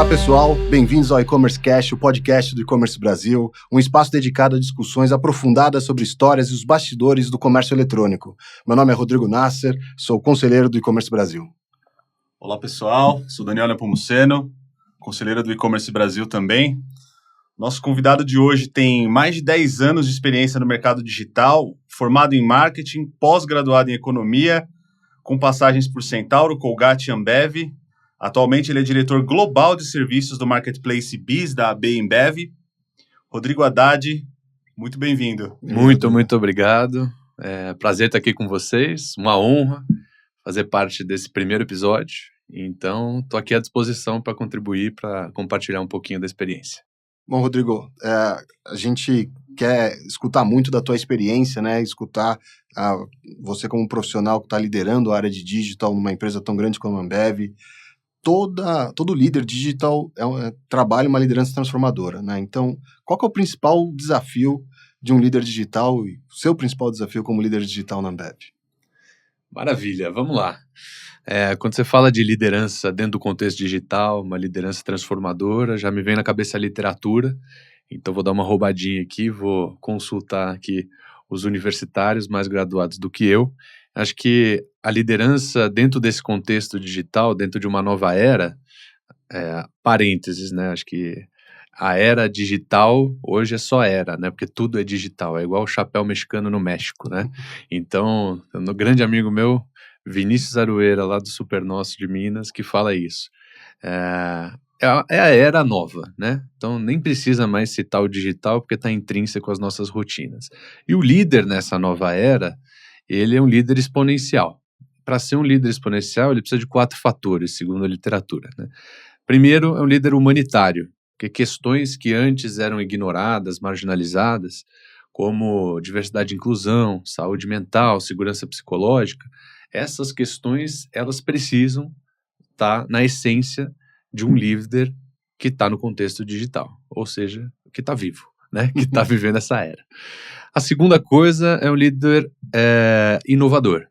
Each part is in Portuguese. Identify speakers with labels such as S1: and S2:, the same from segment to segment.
S1: Olá pessoal, bem-vindos ao E-Commerce Cast, o podcast do E-Commerce Brasil, um espaço dedicado a discussões aprofundadas sobre histórias e os bastidores do comércio eletrônico. Meu nome é Rodrigo Nasser, sou conselheiro do E-Commerce Brasil.
S2: Olá pessoal, sou Daniel Nepomuceno, conselheiro do E-Commerce Brasil também. Nosso convidado de hoje tem mais de 10 anos de experiência no mercado digital, formado em marketing, pós-graduado em economia, com passagens por Centauro, Colgate e Ambev. Atualmente ele é diretor global de serviços do Marketplace Biz da AB InBev. Rodrigo Haddad, muito bem-vindo.
S3: Muito obrigado. É prazer estar aqui com vocês, uma honra fazer parte desse primeiro episódio. Então, estou aqui à disposição para contribuir, para compartilhar um pouquinho da experiência.
S1: Bom, Rodrigo, a gente quer escutar muito da tua experiência, né? Escutar você como profissional que está liderando a área de digital numa empresa tão grande como a Ambev. Todo líder digital trabalha uma liderança transformadora, né? Então, qual que é o principal desafio de um líder digital e o seu principal desafio como líder digital na Ambev?
S3: Maravilha, vamos lá. Quando você fala de liderança dentro do contexto digital, uma liderança transformadora, já me vem na cabeça a literatura, então vou dar uma roubadinha aqui, vou consultar aqui os universitários mais graduados do que eu. Acho que a liderança dentro desse contexto digital, dentro de uma nova era, parênteses, né? Acho que a era digital hoje é só era, né? Porque tudo é digital, é igual o chapéu mexicano no México, né? Então, um grande amigo meu, Vinícius Arueira, lá do Super Nosso de Minas, que fala isso. É a era nova, né? Então, nem precisa mais citar o digital, porque está intrínseco às nossas rotinas. E o líder nessa nova era, ele é um líder exponencial. Para ser um líder exponencial, ele precisa de 4 fatores, segundo a literatura, né? Primeiro, é um líder humanitário, que questões que antes eram ignoradas, marginalizadas, como diversidade e inclusão, saúde mental, segurança psicológica, essas questões, elas precisam estar na essência de um líder que está no contexto digital, ou seja, que está vivo, né? Que está vivendo essa era. A segunda coisa é um líder inovador.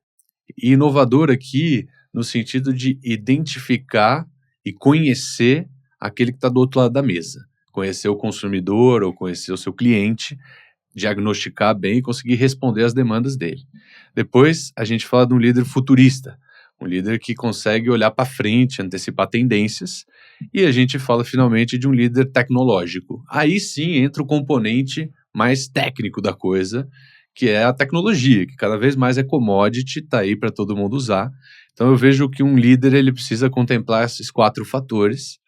S3: E inovador aqui no sentido de identificar e conhecer aquele que está do outro lado da mesa. Conhecer o consumidor ou conhecer o seu cliente, diagnosticar bem e conseguir responder às demandas dele. Depois, a gente fala de um líder futurista, um líder que consegue olhar para frente, antecipar tendências, e a gente fala finalmente de um líder tecnológico. Aí sim entra o componente mais técnico da coisa, que é a tecnologia, que cada vez mais é commodity, está aí para todo mundo usar. Então eu vejo que um líder ele precisa contemplar esses 4 fatores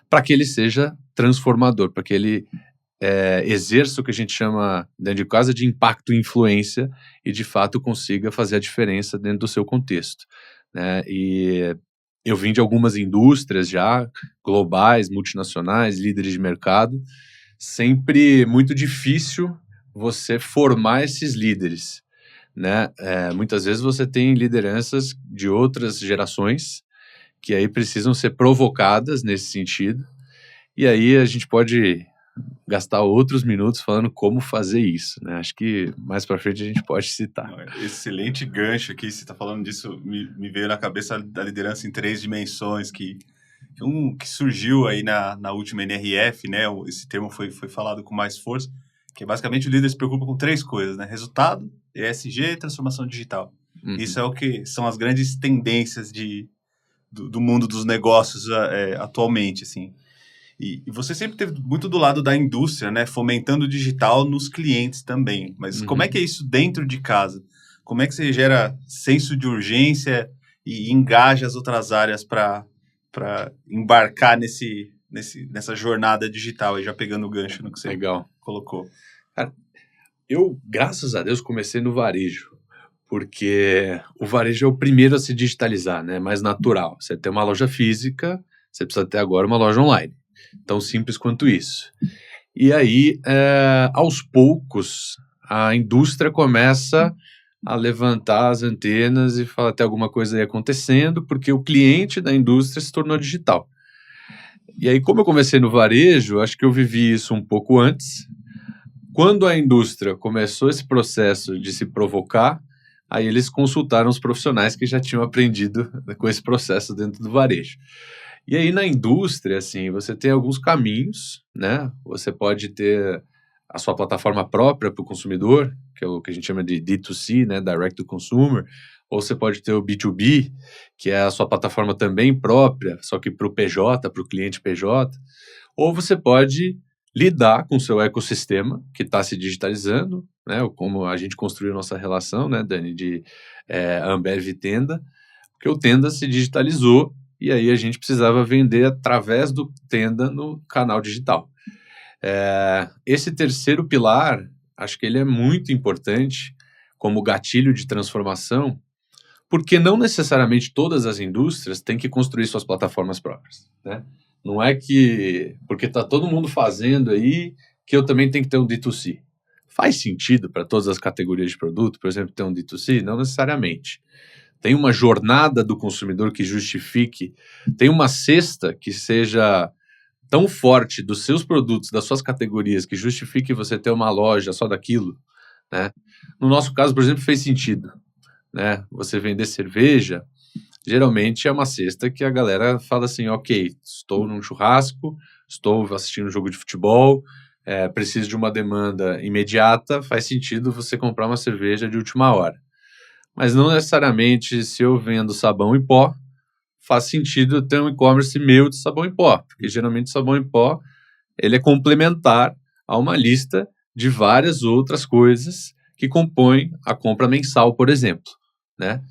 S3: para que ele seja transformador, para que ele exerça o que a gente chama dentro de casa de impacto e influência e de fato consiga fazer a diferença dentro do seu contexto, né? E eu vim de algumas indústrias já globais, multinacionais, líderes de mercado, sempre muito difícil você formar esses líderes, né? Muitas vezes você tem lideranças de outras gerações que aí precisam ser provocadas nesse sentido, e aí a gente pode gastar outros minutos falando como fazer isso, né? Acho que mais para frente a gente pode citar.
S2: Excelente gancho aqui, você está falando disso, me veio na cabeça da liderança em 3 dimensões, que surgiu aí na última NRF, né? Esse termo foi falado com mais força, que basicamente o líder se preocupa com 3 coisas, né? Resultado, ESG e transformação digital.
S3: Uhum.
S2: Isso é o que são as grandes tendências do mundo dos negócios atualmente, assim. E você sempre esteve muito do lado da indústria, né? Fomentando o digital nos clientes também. Mas como é que é isso dentro de casa? Como é que você gera senso de urgência e engaja as outras áreas para embarcar nessa jornada digital, aí já pegando o gancho no que você colocou?
S3: Cara, eu, graças a Deus, comecei no varejo, porque o varejo é o primeiro a se digitalizar, né? Mais natural. Você tem uma loja física, você precisa ter agora uma loja online. Tão simples quanto isso. E aí, aos poucos, a indústria começa a levantar as antenas e fala, tem alguma coisa aí acontecendo, porque o cliente da indústria se tornou digital. E aí, como eu comecei no varejo, acho que eu vivi isso um pouco antes. Quando a indústria começou esse processo de se provocar, aí eles consultaram os profissionais que já tinham aprendido com esse processo dentro do varejo. E aí, na indústria, assim, você tem alguns caminhos, né? Você pode ter a sua plataforma própria para o consumidor, que é o que a gente chama de D2C, né? Direct to Consumer. Ou você pode ter o B2B, que é a sua plataforma também própria, só que para o PJ, para o cliente PJ. Ou você pode lidar com o seu ecossistema, que está se digitalizando, né? Como a gente construiu nossa relação, né, Dani, de Ambev e Tenda, porque o Tenda se digitalizou e aí a gente precisava vender através do Tenda no canal digital. Esse terceiro pilar, acho que ele é muito importante como gatilho de transformação, porque não necessariamente todas as indústrias têm que construir suas plataformas próprias, né? Não é que, porque está todo mundo fazendo aí, que eu também tenho que ter um D2C. Faz sentido para todas as categorias de produto, por exemplo, ter um D2C? Não necessariamente. Tem uma jornada do consumidor que justifique, tem uma cesta que seja tão forte dos seus produtos, das suas categorias, que justifique você ter uma loja só daquilo, né? No nosso caso, por exemplo, fez sentido, né? Você vender cerveja, geralmente é uma cesta que a galera fala assim, ok, estou num churrasco, estou assistindo um jogo de futebol, preciso de uma demanda imediata, faz sentido você comprar uma cerveja de última hora. Mas não necessariamente, se eu vendo sabão em pó, faz sentido eu ter um e-commerce meu de sabão em pó, porque geralmente sabão em pó ele é complementar a uma lista de várias outras coisas que compõem a compra mensal, por exemplo, né?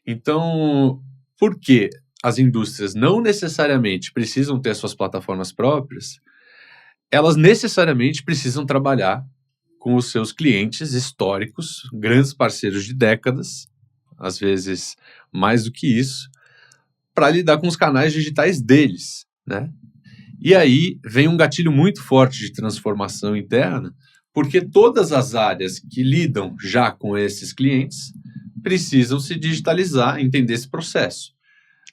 S3: Então, por que as indústrias não necessariamente precisam ter suas plataformas próprias? Elas necessariamente precisam trabalhar com os seus clientes históricos, grandes parceiros de décadas, às vezes mais do que isso, para lidar com os canais digitais deles, né? E aí vem um gatilho muito forte de transformação interna, porque todas as áreas que lidam já com esses clientes precisam se digitalizar, entender esse processo.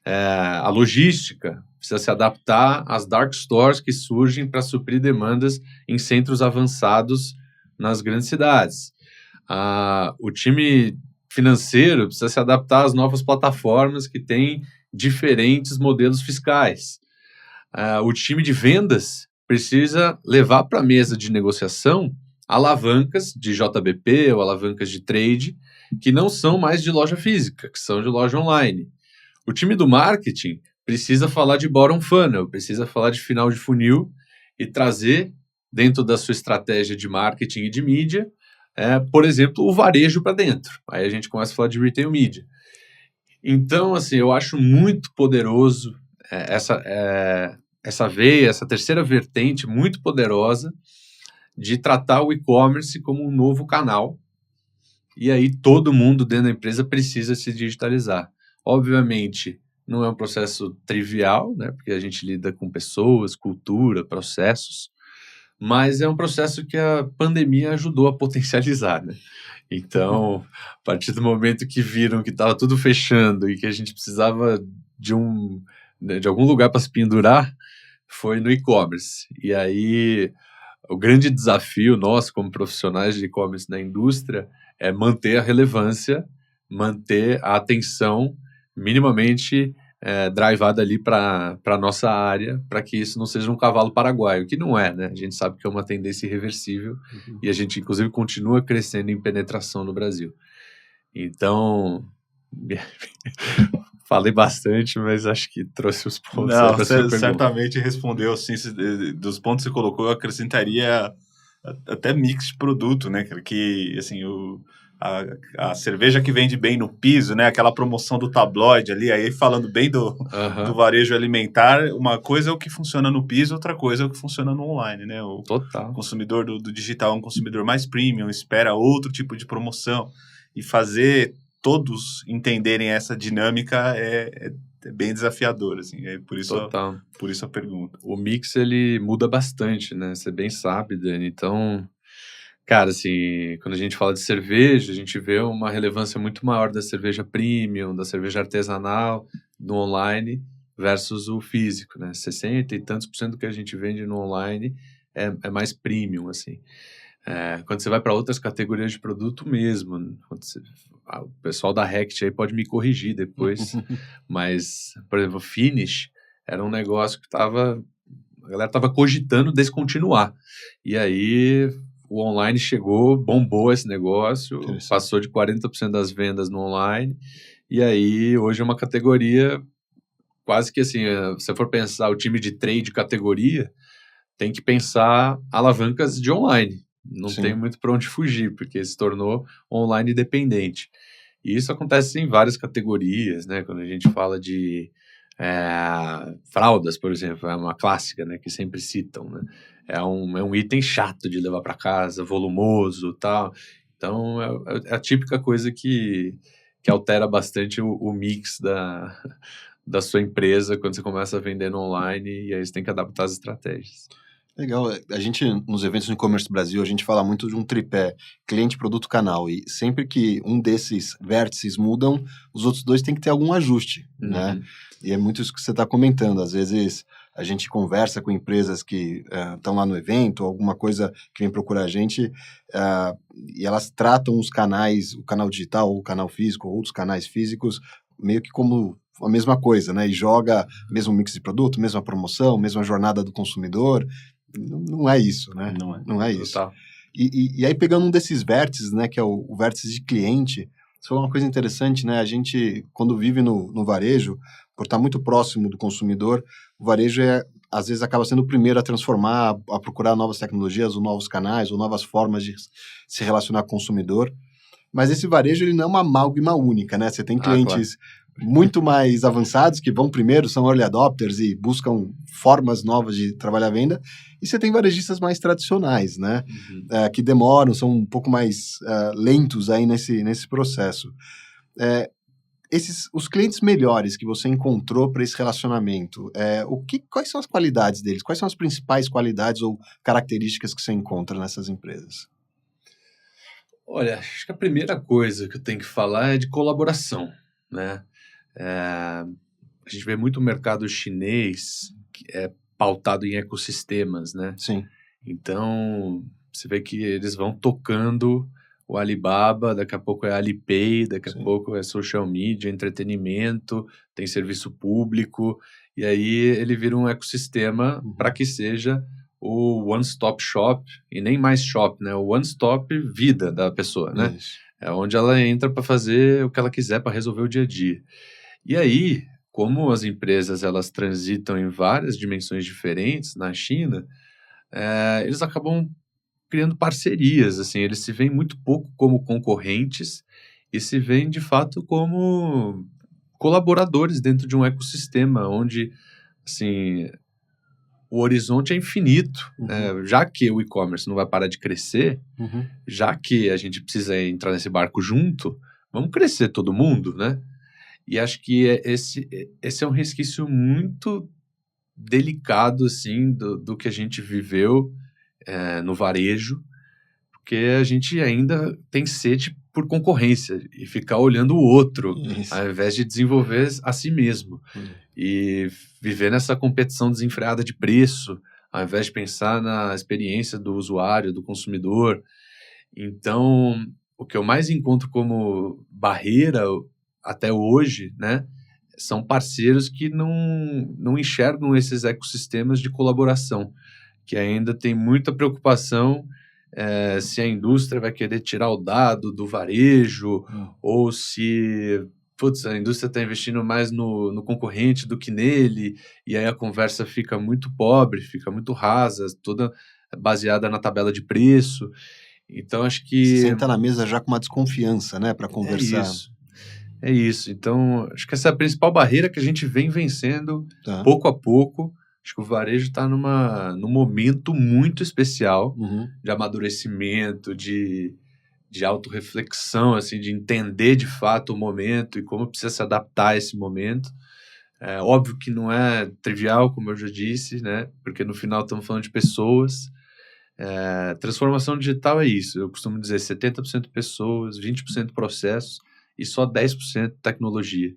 S3: A logística precisa se adaptar às dark stores que surgem para suprir demandas em centros avançados nas grandes cidades. O time financeiro precisa se adaptar às novas plataformas que têm diferentes modelos fiscais. O time de vendas precisa levar para a mesa de negociação alavancas de JBP ou alavancas de trade que não são mais de loja física, que são de loja online. O time do marketing precisa falar de bottom funnel, precisa falar de final de funil e trazer dentro da sua estratégia de marketing e de mídia, por exemplo, o varejo para dentro. Aí a gente começa a falar de retail media. Então, assim, eu acho muito poderoso essa veia, essa terceira vertente muito poderosa de tratar o e-commerce como um novo canal. E aí todo mundo dentro da empresa precisa se digitalizar. Obviamente, não é um processo trivial, né? Porque a gente lida com pessoas, cultura, processos, mas é um processo que a pandemia ajudou a potencializar, né? Então, a partir do momento que viram que estava tudo fechando e que a gente precisava de algum lugar para se pendurar, foi no e-commerce. E aí, o grande desafio nosso como profissionais de e-commerce na indústria é manter a relevância, manter a atenção minimamente drivada ali para a nossa área, para que isso não seja um cavalo paraguaio, que não é, né? A gente sabe que é uma tendência irreversível e a gente, inclusive, continua crescendo em penetração no Brasil. Então, falei bastante, mas acho que trouxe os pontos.
S2: Não, você certamente respondeu, assim, dos pontos que você colocou, eu acrescentaria até mix de produto, né? Que, assim, a cerveja que vende bem no piso, né? Aquela promoção do tabloide ali, aí falando bem do varejo alimentar, uma coisa é o que funciona no piso, outra coisa é o que funciona no online, né? O consumidor do digital é um consumidor mais premium, espera outro tipo de promoção, e fazer todos entenderem essa dinâmica é bem desafiador, assim, por isso a pergunta.
S3: O mix, ele muda bastante, né? Você bem sabe, Dani, então... Cara, assim, quando a gente fala de cerveja, a gente vê uma relevância muito maior da cerveja premium, da cerveja artesanal, no online, versus o físico, né? 60 e tantos % do que a gente vende no online é mais premium, assim. Quando você vai para outras categorias de produto mesmo, o pessoal da Rect aí pode me corrigir depois, mas, por exemplo, Finish era um negócio que a galera estava cogitando descontinuar. E aí o online chegou, bombou esse negócio, passou de 40% das vendas no online, e aí hoje é uma categoria quase que assim, se você for pensar o time de trade categoria, tem que pensar alavancas de online. Não tem muito para onde fugir, porque se tornou online dependente. E isso acontece em várias categorias, né? Quando a gente fala de fraldas, por exemplo, é uma clássica, né? Que sempre citam, né? É um item chato de levar para casa, volumoso, tal. Então, é a típica coisa que altera bastante o mix da sua empresa quando você começa a vender no online, e aí você tem que adaptar as estratégias.
S1: Legal. A gente, nos eventos do e-commerce Brasil, a gente fala muito de um tripé, cliente, produto, canal. E sempre que um desses vértices mudam, os outros dois têm que ter algum ajuste, né? E é muito isso que você está comentando. Às vezes, a gente conversa com empresas que estão lá no evento, alguma coisa que vem procurar a gente, e elas tratam os canais, o canal digital, o canal físico, ou outros canais físicos, meio que como a mesma coisa, né? E joga mesmo mix de produto, mesma promoção, mesma jornada do consumidor. Não é isso, né? Não é isso. E aí, pegando um desses vértices, né, que é o vértice de cliente, isso foi uma coisa interessante, né? A gente, quando vive no varejo, por estar muito próximo do consumidor, o varejo às vezes acaba sendo o primeiro a transformar, a procurar novas tecnologias, ou novos canais, ou novas formas de se relacionar com o consumidor. Mas esse varejo, ele não é uma amálgama única, né? Você tem clientes muito mais avançados, que vão primeiro, são early adopters e buscam formas novas de trabalhar a venda, e você tem varejistas mais tradicionais, né? Que demoram, são um pouco mais lentos aí nesse processo. Os clientes melhores que você encontrou para esse relacionamento, quais são as qualidades deles? Quais são as principais qualidades ou características que você encontra nessas empresas?
S3: Olha, acho que a primeira coisa que eu tenho que falar é de colaboração, né? A gente vê muito o mercado chinês que é pautado em ecossistemas, né?
S1: Sim.
S3: Então, você vê que eles vão tocando o Alibaba, daqui a pouco é Alipay, daqui a pouco é social media, entretenimento, tem serviço público, e aí ele vira um ecossistema para que seja o one-stop shop, e nem mais shop, né? O one-stop vida da pessoa, né?
S1: Isso.
S3: É onde ela entra para fazer o que ela quiser para resolver o dia a dia. E aí, como as empresas elas transitam em várias dimensões diferentes na China, eles acabam criando parcerias, assim, eles se veem muito pouco como concorrentes e se veem, de fato, como colaboradores dentro de um ecossistema onde, assim, o horizonte é infinito, né? Já que o e-commerce não vai parar de crescer, já que a gente precisa entrar nesse barco junto, vamos crescer todo mundo, né? E acho que esse é um resquício muito delicado, assim, do que a gente viveu no varejo, porque a gente ainda tem sede por concorrência e ficar olhando o outro, ao invés de desenvolver a si mesmo. E viver nessa competição desenfreada de preço, ao invés de pensar na experiência do usuário, do consumidor. Então, o que eu mais encontro como barreira até hoje, né, são parceiros que não enxergam esses ecossistemas de colaboração, que ainda tem muita preocupação se a indústria vai querer tirar o dado do varejo, ou se a indústria está investindo mais no concorrente do que nele, e aí a conversa fica muito pobre, fica muito rasa, toda baseada na tabela de preço. Então, acho que...
S1: Você senta na mesa já com uma desconfiança, né, para conversar.
S3: É isso. Então, acho que essa é a principal barreira que a gente vem vencendo pouco a pouco. Acho que o varejo está num momento muito especial de amadurecimento, de autorreflexão, assim, de entender de fato o momento e como precisa se adaptar a esse momento. É óbvio que não é trivial, como eu já disse, né? Porque no final estamos falando de pessoas. Transformação digital é isso. Eu costumo dizer 70% pessoas, 20% processos e só 10% tecnologia.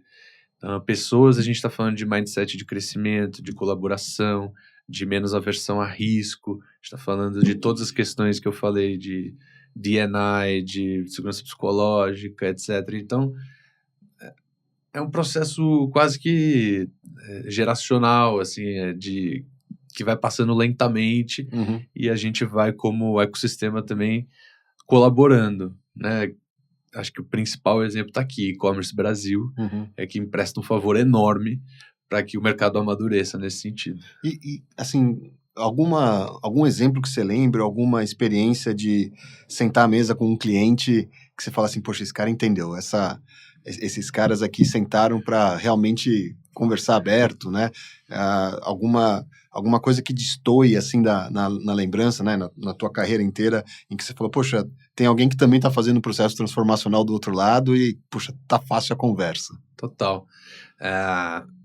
S3: Então, pessoas, a gente está falando de mindset de crescimento, de colaboração, de menos aversão a risco. A gente está falando de todas as questões que eu falei de D&I, de segurança psicológica, etc. Então, É um processo quase que geracional, assim, que vai passando lentamente e a gente vai, como ecossistema também, colaborando, né? Acho que o principal exemplo está aqui, e-commerce Brasil, é que empresta um favor enorme para que o mercado amadureça nesse sentido.
S1: E assim, algum exemplo que você lembra, alguma experiência de sentar à mesa com um cliente que você fala assim, poxa, esse cara entendeu, esses caras aqui sentaram para realmente conversar aberto, né? Alguma coisa que destoe, assim, na lembrança, né? Na tua carreira inteira, em que você falou, poxa, tem alguém que também está fazendo o processo transformacional do outro lado e, poxa, tá fácil a conversa.
S3: Total.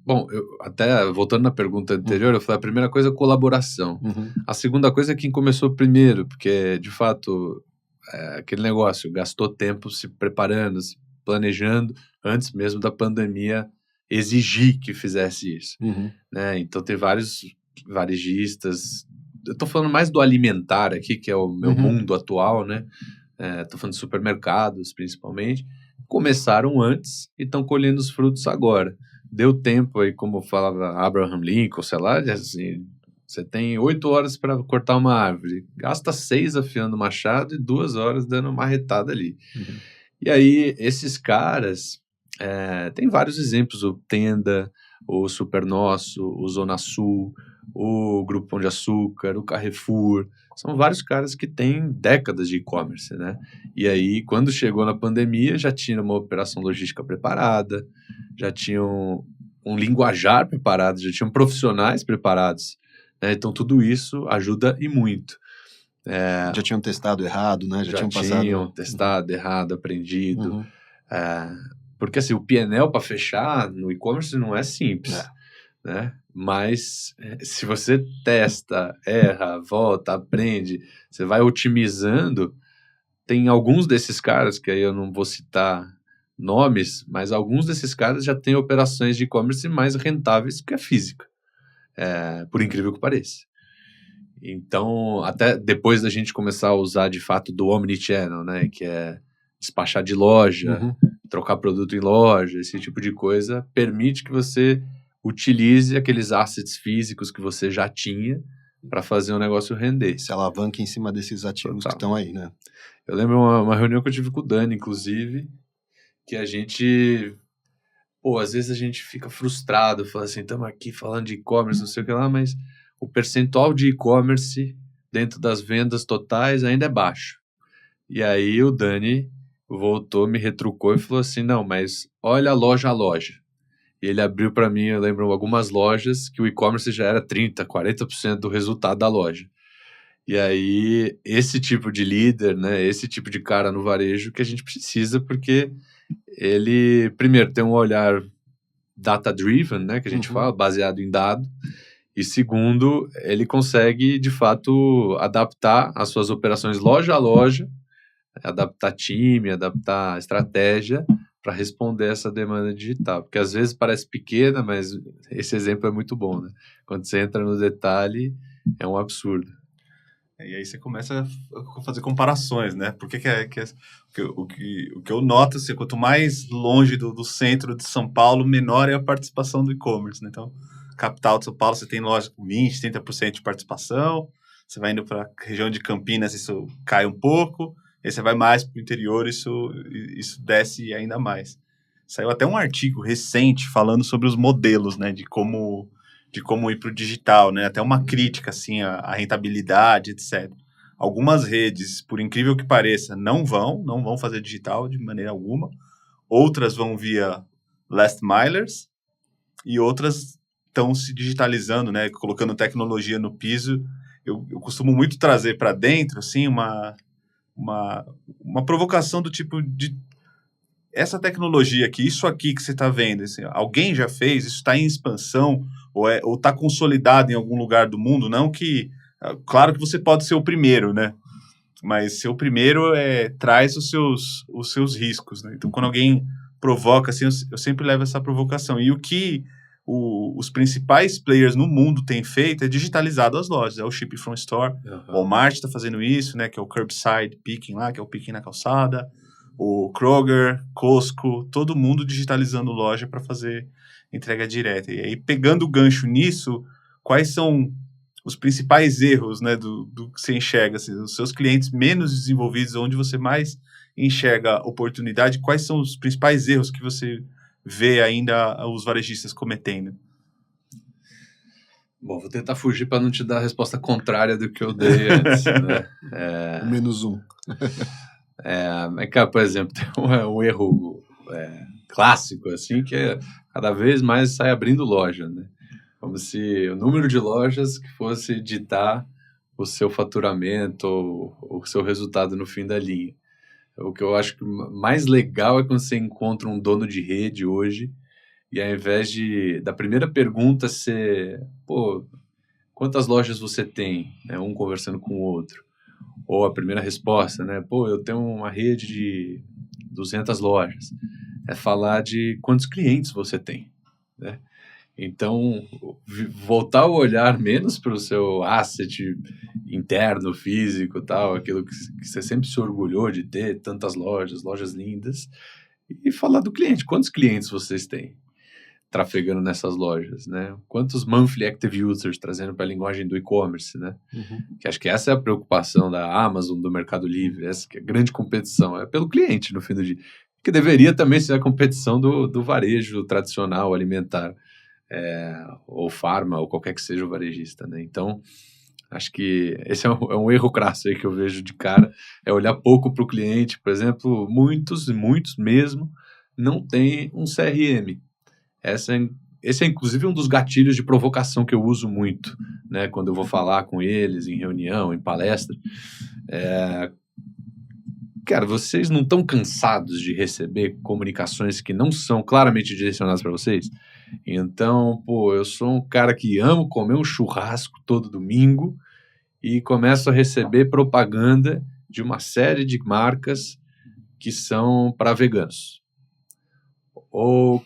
S3: Bom, até voltando na pergunta anterior, eu falei, a primeira coisa é colaboração. A segunda coisa é quem começou primeiro, porque, de fato, aquele negócio, gastou tempo se preparando, se planejando, antes mesmo da pandemia exigir que fizesse isso. Né? Então, tem vários varejistas, eu estou falando mais do alimentar aqui, que é o meu mundo atual, né? Estou falando de supermercados, principalmente, começaram antes e estão colhendo os frutos agora. Deu tempo aí, como falava Abraham Lincoln, sei lá, assim, você tem 8 horas para cortar uma árvore, gasta 6 afiando o machado e 2 horas dando uma marretada ali. E aí, esses caras, tem vários exemplos, o Tenda, o Super Nosso, o Zona Sul, o Grupo Pão de Açúcar, o Carrefour, são vários caras que têm décadas de e-commerce, né? E aí, quando chegou na pandemia, já tinha uma operação logística preparada, já tinham um linguajar preparado, já tinham profissionais preparados, né? Então, tudo isso ajuda e muito.
S1: Já tinham testado errado, né?
S3: Já tinham testado errado, aprendido. Porque, assim, o P&L para fechar no e-commerce não é simples, né? Mas se você testa, erra, volta, aprende, você vai otimizando, tem alguns desses caras, que aí eu não vou citar nomes, mas alguns desses caras já têm operações de e-commerce mais rentáveis que a física, por incrível que pareça. Então, até depois da gente começar a usar de fato do Omnichannel, né, que é despachar de loja, trocar produto em loja, esse tipo de coisa, permite que você utilize aqueles assets físicos que você já tinha para fazer o negócio render.
S1: Se alavanca em cima desses ativos que estão aí, né?
S3: Eu lembro uma reunião que eu tive com o Dani, inclusive, que a gente... às vezes a gente fica frustrado, fala assim, estamos aqui falando de e-commerce, não sei o que lá, mas o percentual de e-commerce dentro das vendas totais ainda é baixo. E aí o Dani voltou, me retrucou e falou assim, não, mas olha loja a loja. E ele abriu para mim, eu lembro, algumas lojas que o e-commerce já era 30%, 40% do resultado da loja. E aí, esse tipo de líder, né, esse tipo de cara no varejo que a gente precisa, porque ele, primeiro, tem um olhar data-driven, né, que a gente fala, baseado em dado, e segundo, ele consegue, de fato, adaptar as suas operações loja a loja, adaptar time, adaptar estratégia para responder essa demanda digital. Porque às vezes parece pequena, mas esse exemplo é muito bom, né? Quando você entra no detalhe, é um absurdo.
S2: E aí você começa a fazer comparações, né? Porque o que eu noto, assim, quanto mais longe do centro de São Paulo, menor é a participação do e-commerce, né? Então, capital de São Paulo, você tem loja com 20%, 30% de participação, você vai indo para a região de Campinas, isso cai um pouco, aí você vai mais para o interior, isso desce ainda mais. Saiu até um artigo recente falando sobre os modelos, né, de como ir para o digital, né, até uma crítica, assim, à rentabilidade, etc. Algumas redes, por incrível que pareça, não vão fazer digital de maneira alguma, outras vão via last milers e outras estão se digitalizando, né, colocando tecnologia no piso. Eu costumo muito trazer para dentro, assim, uma provocação do tipo de essa tecnologia aqui, isso aqui que você está vendo, assim, alguém já fez, isso está em expansão ou está consolidado em algum lugar do mundo, não que... Claro que você pode ser o primeiro, né? Mas ser o primeiro traz os seus riscos, né? Então, quando alguém provoca, assim, eu sempre levo essa provocação. E o que os principais players no mundo têm feito é digitalizado as lojas. É o Ship from Store. O Walmart está fazendo isso, né? Que é o Curbside Picking lá, que é o picking na calçada. o Kroger, Costco, todo mundo digitalizando loja para fazer entrega direta. E aí, pegando o gancho nisso, quais são os principais erros, né, do que você enxerga, assim, os seus clientes menos desenvolvidos, onde você mais enxerga oportunidade, quais são os principais erros que você vê ainda os varejistas cometendo?
S3: Bom, vou tentar fugir para não te dar a resposta contrária do que eu dei antes, né?
S1: Menos um.
S3: Cara, por exemplo, tem um erro clássico, assim, que é cada vez mais sai abrindo loja, né? Como se o número de lojas que fosse ditar o seu faturamento ou o seu resultado no fim da linha. O que eu acho que mais legal é quando você encontra um dono de rede hoje e ao invés da primeira pergunta ser, pô, quantas lojas você tem? Né, um conversando com o outro. Ou a primeira resposta, né? Pô, eu tenho uma rede de 200 lojas. É falar de quantos clientes você tem, né? Então, voltar o olhar menos para o seu asset interno, físico, tal, aquilo que você sempre se orgulhou de ter, tantas lojas lindas, e falar do cliente. Quantos clientes vocês têm trafegando nessas lojas, né? Quantos monthly active users trazendo para a linguagem do e-commerce, né? Que acho que essa é a preocupação da Amazon, do Mercado Livre, essa que é a grande competição, é pelo cliente no fim do dia, que deveria também ser a competição do varejo tradicional, alimentar, ou farma, ou qualquer que seja o varejista, né? Então, acho que esse é um erro crasso aí que eu vejo de cara, é olhar pouco para o cliente. Por exemplo, muitos mesmo não têm um CRM. Esse é inclusive um dos gatilhos de provocação que eu uso muito, né, quando eu vou falar com eles em reunião, em palestra. Cara, vocês não estão cansados de receber comunicações que não são claramente direcionadas para vocês? Então, pô, eu sou um cara que amo comer um churrasco todo domingo e começo a receber propaganda de uma série de marcas que são para veganos. Ou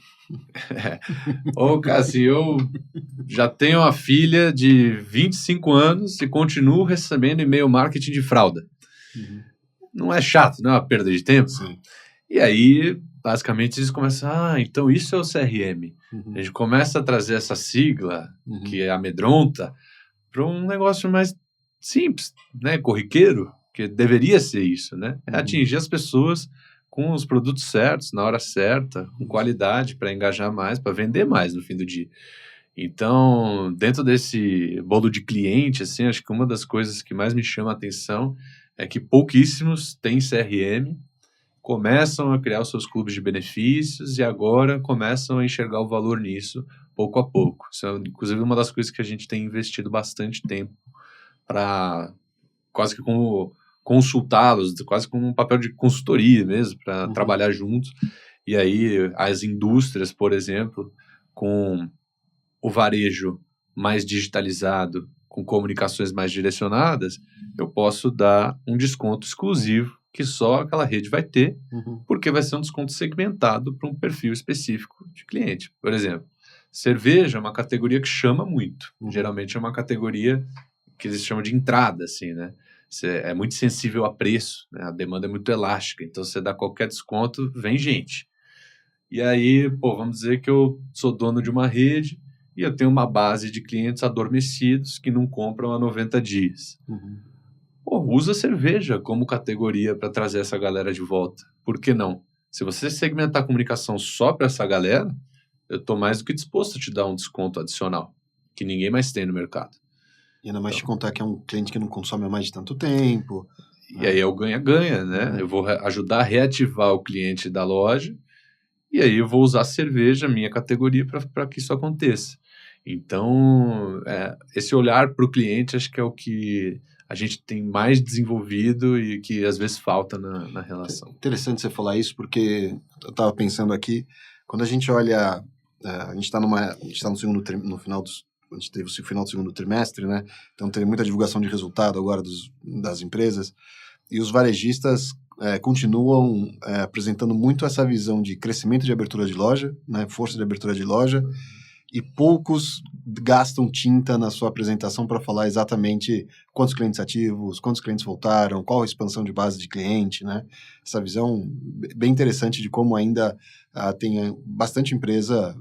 S3: cara, assim, eu já tenho uma filha de 25 anos e continuo recebendo e-mail marketing de fralda. Não é chato, não é uma perda de tempo?
S1: Sim.
S3: E aí, basicamente, eles começam, então isso é o CRM. A gente começa a trazer essa sigla, que amedronta, para um negócio mais simples, né, corriqueiro, que deveria ser isso, né? É atingir as pessoas com os produtos certos, na hora certa, com qualidade, para engajar mais, para vender mais no fim do dia. Então, dentro desse bolo de cliente, assim, acho que uma das coisas que mais me chama a atenção é que pouquíssimos têm CRM, começam a criar os seus clubes de benefícios e agora começam a enxergar o valor nisso pouco a pouco. Isso é, inclusive, uma das coisas que a gente tem investido bastante tempo para quase que como consultá-los, quase como um papel de consultoria mesmo, para trabalhar juntos. E aí as indústrias, por exemplo, com o varejo mais digitalizado, com comunicações mais direcionadas, eu posso dar um desconto exclusivo que só aquela rede vai ter, porque vai ser um desconto segmentado para um perfil específico de cliente. Por exemplo, cerveja é uma categoria que chama muito. Geralmente é uma categoria que eles chamam de entrada, assim, né? É muito sensível a preço, né? A demanda é muito elástica, então você dá qualquer desconto, vem gente. E aí, pô, vamos dizer que eu sou dono de uma rede e eu tenho uma base de clientes adormecidos que não compram há 90 dias. Pô, usa cerveja como categoria para trazer essa galera de volta. Por que não? Se você segmentar a comunicação só para essa galera, eu estou mais do que disposto a te dar um desconto adicional, que ninguém mais tem no mercado.
S1: E ainda mais te contar que é um cliente que não consome há mais de tanto tempo.
S3: E aí é o ganha-ganha, né? Eu vou ajudar a reativar o cliente da loja e aí eu vou usar a cerveja, minha categoria, para que isso aconteça. Então, esse olhar para o cliente acho que é o que a gente tem mais desenvolvido e que às vezes falta na relação.
S1: Interessante você falar isso, porque eu estava pensando aqui, quando a gente olha, a gente está no final a gente teve o final do segundo trimestre, né? Então tem muita divulgação de resultado agora das empresas, e os varejistas continuam apresentando muito essa visão de crescimento de abertura de loja, né? Força de abertura de loja, e poucos gastam tinta na sua apresentação para falar exatamente quantos clientes ativos, quantos clientes voltaram, qual a expansão de base de cliente, né? Essa visão bem interessante de como ainda tem bastante empresa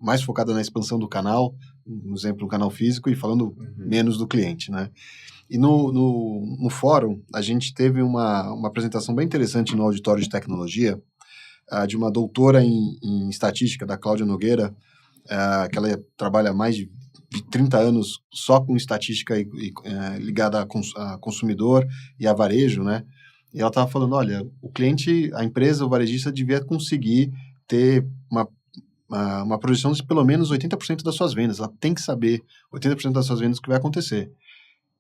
S1: mais focada na expansão do canal, no exemplo, um canal físico, e falando menos do cliente, né? E no fórum, a gente teve uma apresentação bem interessante no auditório de tecnologia, de uma doutora em estatística, da Cláudia Nogueira, que ela trabalha há mais de 30 anos só com estatística ligada a consumidor e a varejo, né? E ela estava falando, olha, o cliente, a empresa, o varejista devia conseguir ter uma projeção de pelo menos 80% das suas vendas. Ela tem que saber 80% das suas vendas o que vai acontecer.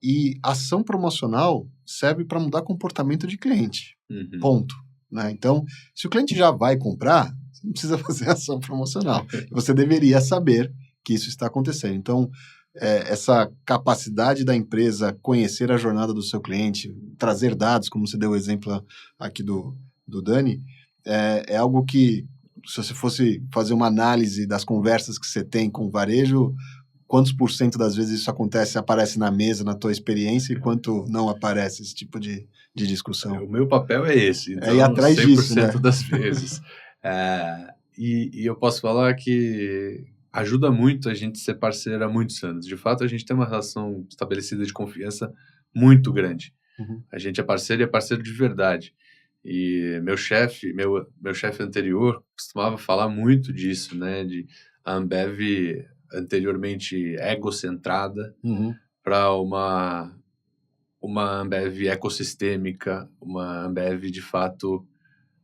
S1: E ação promocional serve para mudar comportamento de cliente. Ponto. Né? Então, se o cliente já vai comprar, você não precisa fazer ação promocional. Você deveria saber que isso está acontecendo. Então, essa capacidade da empresa conhecer a jornada do seu cliente, trazer dados, como você deu o exemplo aqui do Dani, é algo que, se você fosse fazer uma análise das conversas que você tem com o varejo, quantos % das vezes isso aparece na mesa, na tua experiência, e quanto não aparece esse tipo de discussão?
S3: O meu papel é esse, então,
S1: ir atrás
S3: 100%
S1: disso, né?
S3: das vezes. E eu posso falar que ajuda muito a gente ser parceiro há muitos anos. De fato, a gente tem uma relação estabelecida de confiança muito grande. A gente é parceiro e é parceiro de verdade. E meu chefe anterior costumava falar muito disso, né? De a Ambev anteriormente egocentrada para uma Ambev ecossistêmica, uma Ambev de fato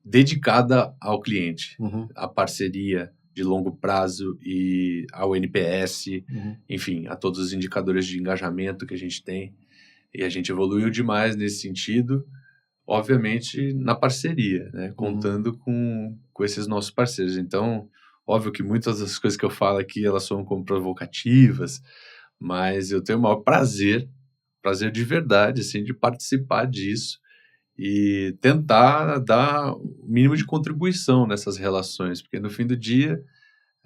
S3: dedicada ao cliente, à parceria de longo prazo e ao NPS, enfim, a todos os indicadores de engajamento que a gente tem. E a gente evoluiu demais nesse sentido, obviamente na parceria, né? Contando com esses nossos parceiros. Então, óbvio que muitas das coisas que eu falo aqui, elas são como provocativas, mas eu tenho o maior prazer de verdade, assim, de participar disso e tentar dar o mínimo de contribuição nessas relações, porque no fim do dia,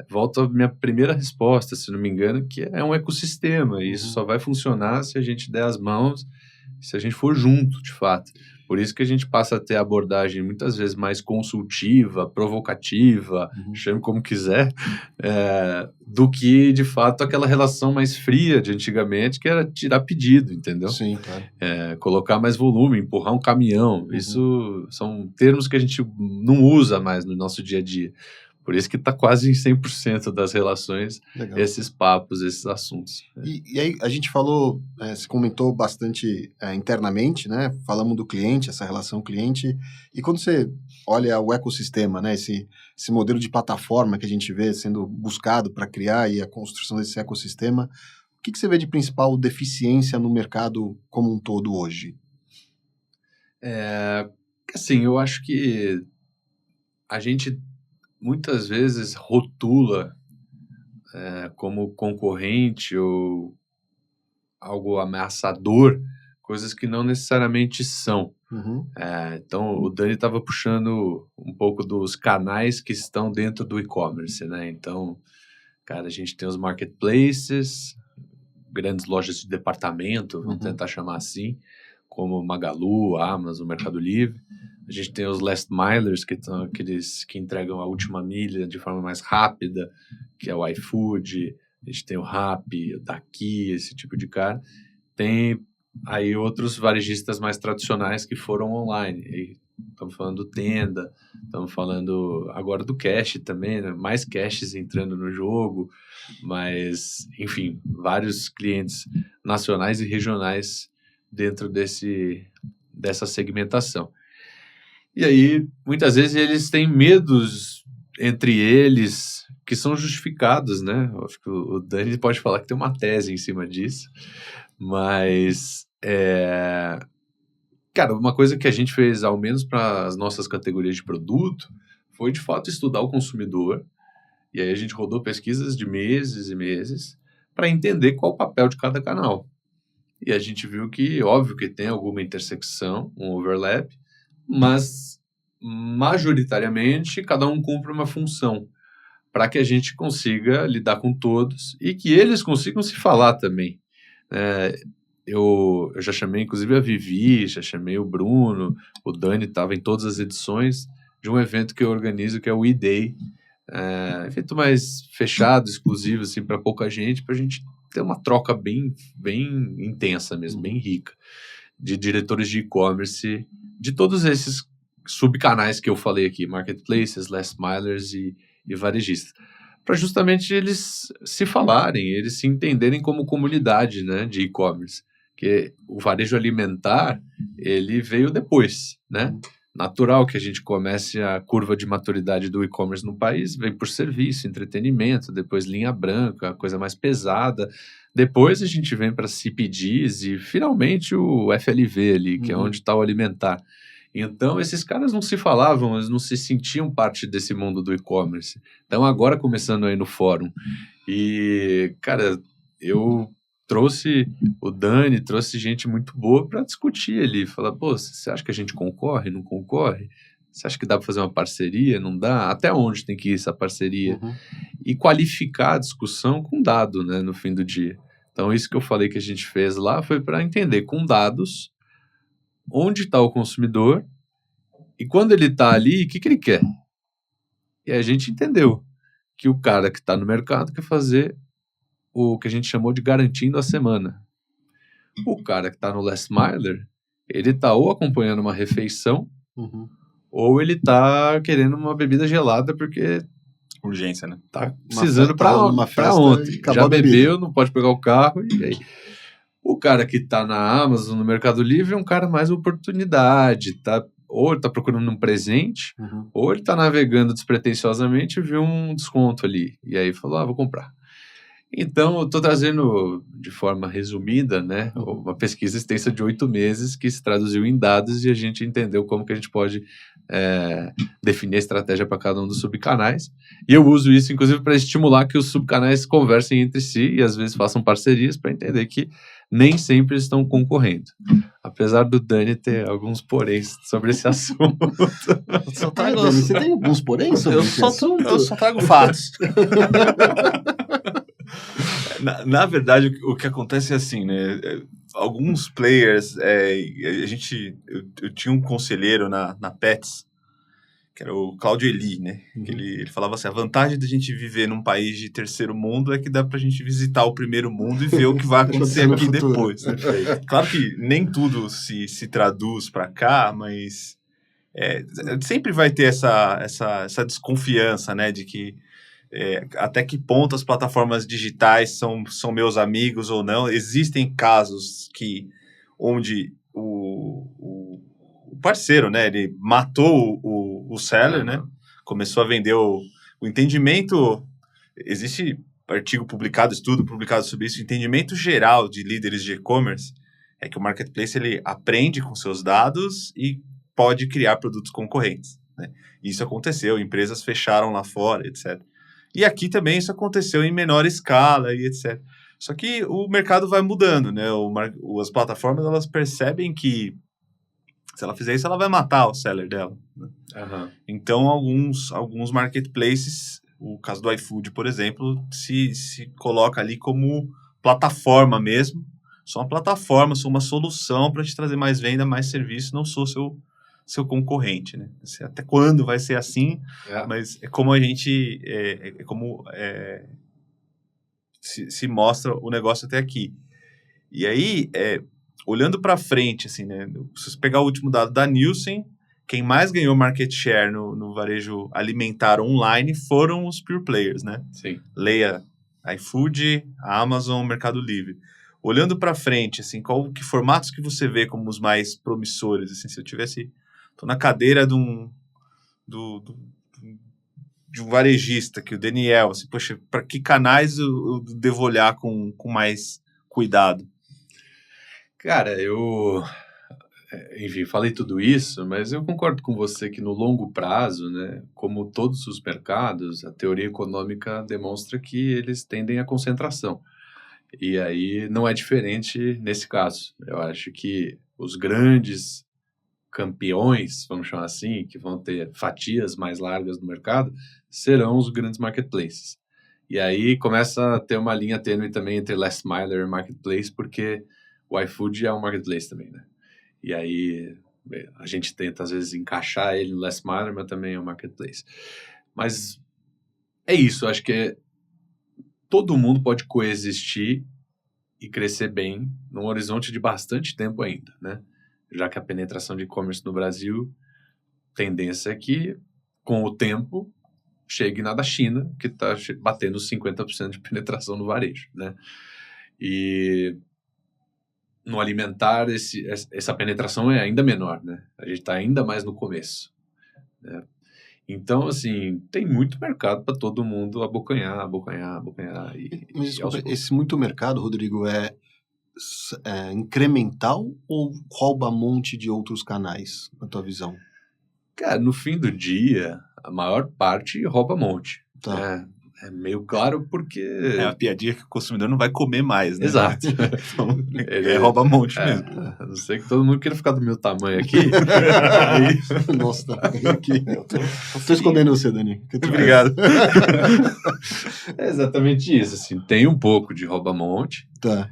S3: volta a minha primeira resposta, se não me engano, que é um ecossistema, e isso só vai funcionar se a gente der as mãos, se a gente for junto, de fato. Por isso que a gente passa a ter abordagem muitas vezes mais consultiva, provocativa, chame como quiser, do que, de fato, aquela relação mais fria de antigamente, que era tirar pedido, entendeu?
S1: Sim, claro.
S3: Colocar mais volume, empurrar um caminhão. Isso são termos que a gente não usa mais no nosso dia a dia. Por isso que está quase em 100% das relações,
S1: Legal.
S3: esses papos, esses assuntos.
S1: E aí a gente falou, você comentou bastante internamente, né? Falamos do cliente, essa relação cliente. E quando você olha o ecossistema, né? Esse modelo de plataforma que a gente vê sendo buscado para criar e a construção desse ecossistema, o que você vê de principal deficiência no mercado como um todo hoje?
S3: Assim, eu acho que a gente muitas vezes rotula como concorrente ou algo ameaçador, coisas que não necessariamente são. Então, o Dani estava puxando um pouco dos canais que estão dentro do e-commerce, né? Então, cara, a gente tem os marketplaces, grandes lojas de departamento, vamos tentar chamar assim, como Magalu, Amazon, Mercado Livre. A gente tem os last milers, que são aqueles que entregam a última milha de forma mais rápida, que é o iFood. A gente tem o Rappi, o Daqui, esse tipo de cara. Tem aí outros varejistas mais tradicionais que foram online. E estamos falando do Tenda, estamos falando agora do Cash também, né? Mais Caches entrando no jogo, mas, enfim, vários clientes nacionais e regionais dentro dessa segmentação. E aí, muitas vezes, eles têm medos entre eles que são justificados, né? Eu acho que o Dani pode falar que tem uma tese em cima disso, mas, cara, uma coisa que a gente fez, ao menos para as nossas categorias de produto, foi, de fato, estudar o consumidor, e aí a gente rodou pesquisas de meses e meses para entender qual o papel de cada canal. E a gente viu que, óbvio, que tem alguma intersecção, um overlap, mas, majoritariamente, cada um cumpre uma função. para que a gente consiga lidar com todos e que eles consigam se falar também. Eu já chamei, inclusive, a Vivi, já chamei o Bruno, o Dani estava em todas as edições de um evento que eu organizo, que é o E-Day, evento mais fechado, exclusivo, assim, para pouca gente, para a gente ter uma troca bem intensa mesmo, bem rica, de diretores de e-commerce, de todos esses subcanais que eu falei aqui, marketplaces, last milers e varejistas, para justamente eles se falarem, eles se entenderem como comunidade, né, de e-commerce, que o varejo alimentar, ele veio depois, né? Natural que a gente comece a curva de maturidade do e-commerce no país, vem por serviço, entretenimento, depois linha branca, coisa mais pesada, depois a gente vem para CPGs e finalmente o FLV ali, que é onde está o alimentar. Então, esses caras não se falavam, eles não se sentiam parte desse mundo do e-commerce. Então, agora começando aí no fórum. E, cara, eu trouxe o Dani, trouxe gente muito boa para discutir ali. Falar, pô, você acha que a gente concorre, não concorre? Você acha que dá para fazer uma parceria? Não dá? Até onde tem que ir essa parceria? E qualificar a discussão com dado, né, no fim do dia. Então, isso que eu falei que a gente fez lá foi para entender com dados onde está o consumidor e quando ele está ali, o que ele quer. E a gente entendeu que o cara que está no mercado quer fazer o que a gente chamou de garantindo a semana. O cara que está no last miler, ele está ou acompanhando uma refeição, ou ele está querendo uma bebida gelada porque
S2: urgência, né?
S3: Tá precisando para ontem. Já bebeu, não pode pegar o carro e aí. O cara que está na Amazon, no Mercado Livre, é um cara mais oportunidade, tá? Ou ele está procurando um presente, ou ele está navegando despretensiosamente e viu um desconto ali. E aí falou, vou comprar. Então, eu estou trazendo de forma resumida, né, uma pesquisa extensa de 8 meses que se traduziu em dados e a gente entendeu como que a gente pode definir a estratégia para cada um dos subcanais. E eu uso isso, inclusive, para estimular que os subcanais conversem entre si e, às vezes, façam parcerias para entender que nem sempre estão concorrendo. Apesar do Dani ter alguns poréns sobre esse assunto.
S1: Dani, você tem alguns poréns sobre esse assunto?
S2: Eu só trago fatos. Na verdade, o que acontece é assim, né? Alguns players, eu tinha um conselheiro na Pets, que era o Claudio Eli, né? Que ele falava assim, a vantagem da gente viver num país de terceiro mundo é que dá pra gente visitar o primeiro mundo e ver o que vai acontecer aqui depois. Né? Claro que nem tudo se traduz pra cá, mas sempre vai ter essa desconfiança, né? De que até que ponto as plataformas digitais são meus amigos ou não. Existem casos onde o parceiro, né, ele matou o seller, né, começou a vender o entendimento. Existe artigo publicado, estudo publicado sobre isso. O entendimento geral de líderes de e-commerce é que o marketplace ele aprende com seus dados e pode criar produtos concorrentes, né? Isso aconteceu, empresas fecharam lá fora, etc. E aqui também isso aconteceu em menor escala e etc. Só que o mercado vai mudando, né? As plataformas, elas percebem que se ela fizer isso, ela vai matar o seller dela. Né? Então, alguns marketplaces, o caso do iFood, por exemplo, se coloca ali como plataforma mesmo. Sou uma plataforma, sou uma solução para te trazer mais venda, mais serviço, não sou seu concorrente, né? Até quando vai ser assim, mas é como a gente, se mostra o negócio até aqui. E aí, olhando para frente, assim, né? Se você pegar o último dado da Nielsen, quem mais ganhou market share no varejo alimentar online foram os pure players, né?
S3: Sim.
S2: Leia iFood, Amazon, Mercado Livre. Olhando para frente, assim, que formatos que você vê como os mais promissores? Assim, se eu tô na cadeira de um varejista, que o Daniel, assim, poxa, para que canais eu devo olhar com mais cuidado?
S3: Cara, enfim, falei tudo isso, mas eu concordo com você que no longo prazo, né, como todos os mercados, a teoria econômica demonstra que eles tendem à concentração. E aí não é diferente nesse caso. Eu acho que os grandes campeões, vamos chamar assim, que vão ter fatias mais largas do mercado, serão os grandes marketplaces. E aí começa a ter uma linha tênue também entre last miler e marketplace, porque o iFood é um marketplace também, né? E aí a gente tenta, às vezes, encaixar ele no last miler, mas também é um marketplace. Mas é isso, acho que todo mundo pode coexistir e crescer bem num horizonte de bastante tempo ainda, né? Já que a penetração de e-commerce no Brasil, tendência é que, com o tempo, chegue na da China, que está batendo 50% de penetração no varejo, né? E no alimentar, essa penetração é ainda menor, né? A gente está ainda mais no começo, né? Então, assim, tem muito mercado para todo mundo abocanhar.
S1: Mas desculpa, esse muito mercado, Rodrigo, é incremental ou rouba monte de outros canais, na tua visão?
S3: Cara, no fim do dia, a maior parte rouba monte.
S1: Tá.
S3: É meio claro porque...
S2: É a piadinha que o consumidor não vai comer mais, né?
S3: Exato.
S2: Então, rouba monte mesmo.
S3: A não ser que todo mundo queira ficar do meu tamanho aqui. Aí...
S1: Nossa, tá aqui. Tô escondendo você, Dani.
S2: Obrigado.
S3: É exatamente isso, assim. Tem um pouco de rouba-monte.
S1: Tá.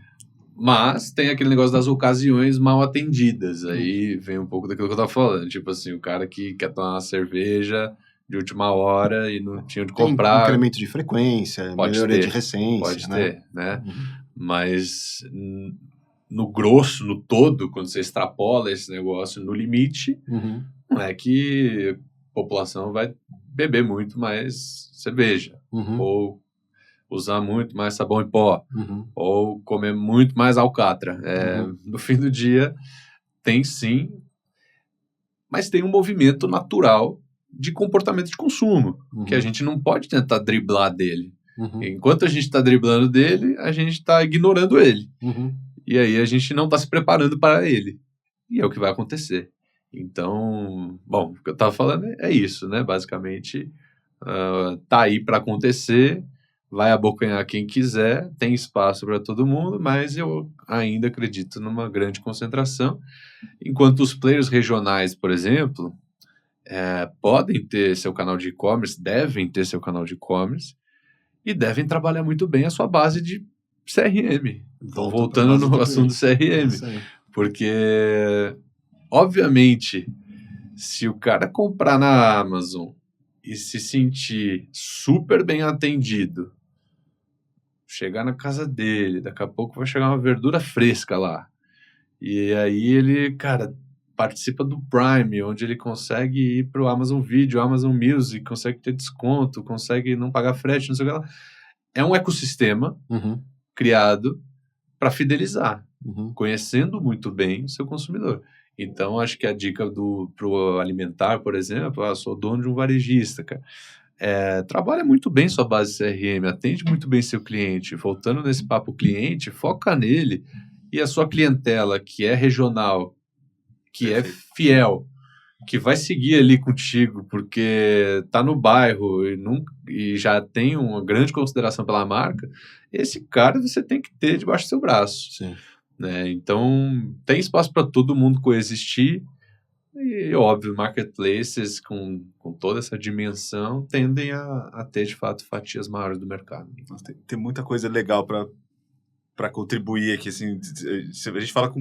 S3: Mas tem aquele negócio das ocasiões mal atendidas. Aí vem um pouco daquilo que eu tava falando. Tipo assim, o cara que quer tomar uma cerveja de última hora e não tinha onde comprar.
S1: Tem incremento de frequência, melhoria de recência.
S3: Pode
S1: né?
S3: ter, né? Uhum. Mas no grosso, no todo, quando você extrapola esse negócio no limite, não é que a população vai beber muito mais cerveja. Ou usar muito mais sabão em pó. Ou comer muito mais alcatra. No fim do dia, tem sim, mas tem um movimento natural de comportamento de consumo, que a gente não pode tentar driblar dele. Enquanto a gente está driblando dele, a gente está ignorando ele. E aí a gente não está se preparando para ele. E é o que vai acontecer. Então, bom, o que eu estava falando é isso, né? Basicamente, tá aí para acontecer, vai abocanhar quem quiser, tem espaço para todo mundo, mas eu ainda acredito numa grande concentração. Enquanto os players regionais, por exemplo, podem ter seu canal de e-commerce, devem ter seu canal de e-commerce e devem trabalhar muito bem a sua base de CRM. Então, voltando no assunto do CRM. Porque, obviamente, se o cara comprar na Amazon e se sentir super bem atendido, chegar na casa dele, daqui a pouco vai chegar uma verdura fresca lá. E aí ele, cara, participa do Prime, onde ele consegue ir para o Amazon Video, Amazon Music, consegue ter desconto, consegue não pagar frete, não sei o que lá. É um ecossistema criado para fidelizar, conhecendo muito bem o seu consumidor. Então, acho que a dica para o alimentar, por exemplo, sou dono de um varejista, cara. Trabalha muito bem sua base CRM, atende muito bem seu cliente. Voltando nesse papo cliente, foca nele e a sua clientela, que é regional, que é fiel, que vai seguir ali contigo porque tá no bairro e já tem uma grande consideração pela marca, esse cara você tem que ter debaixo do seu braço.
S1: Sim.
S3: Né? Então, tem espaço para todo mundo coexistir e, óbvio, marketplaces com toda essa dimensão tendem a ter, de fato, fatias maiores do mercado.
S2: Tem muita coisa legal para contribuir aqui. Assim, a gente fala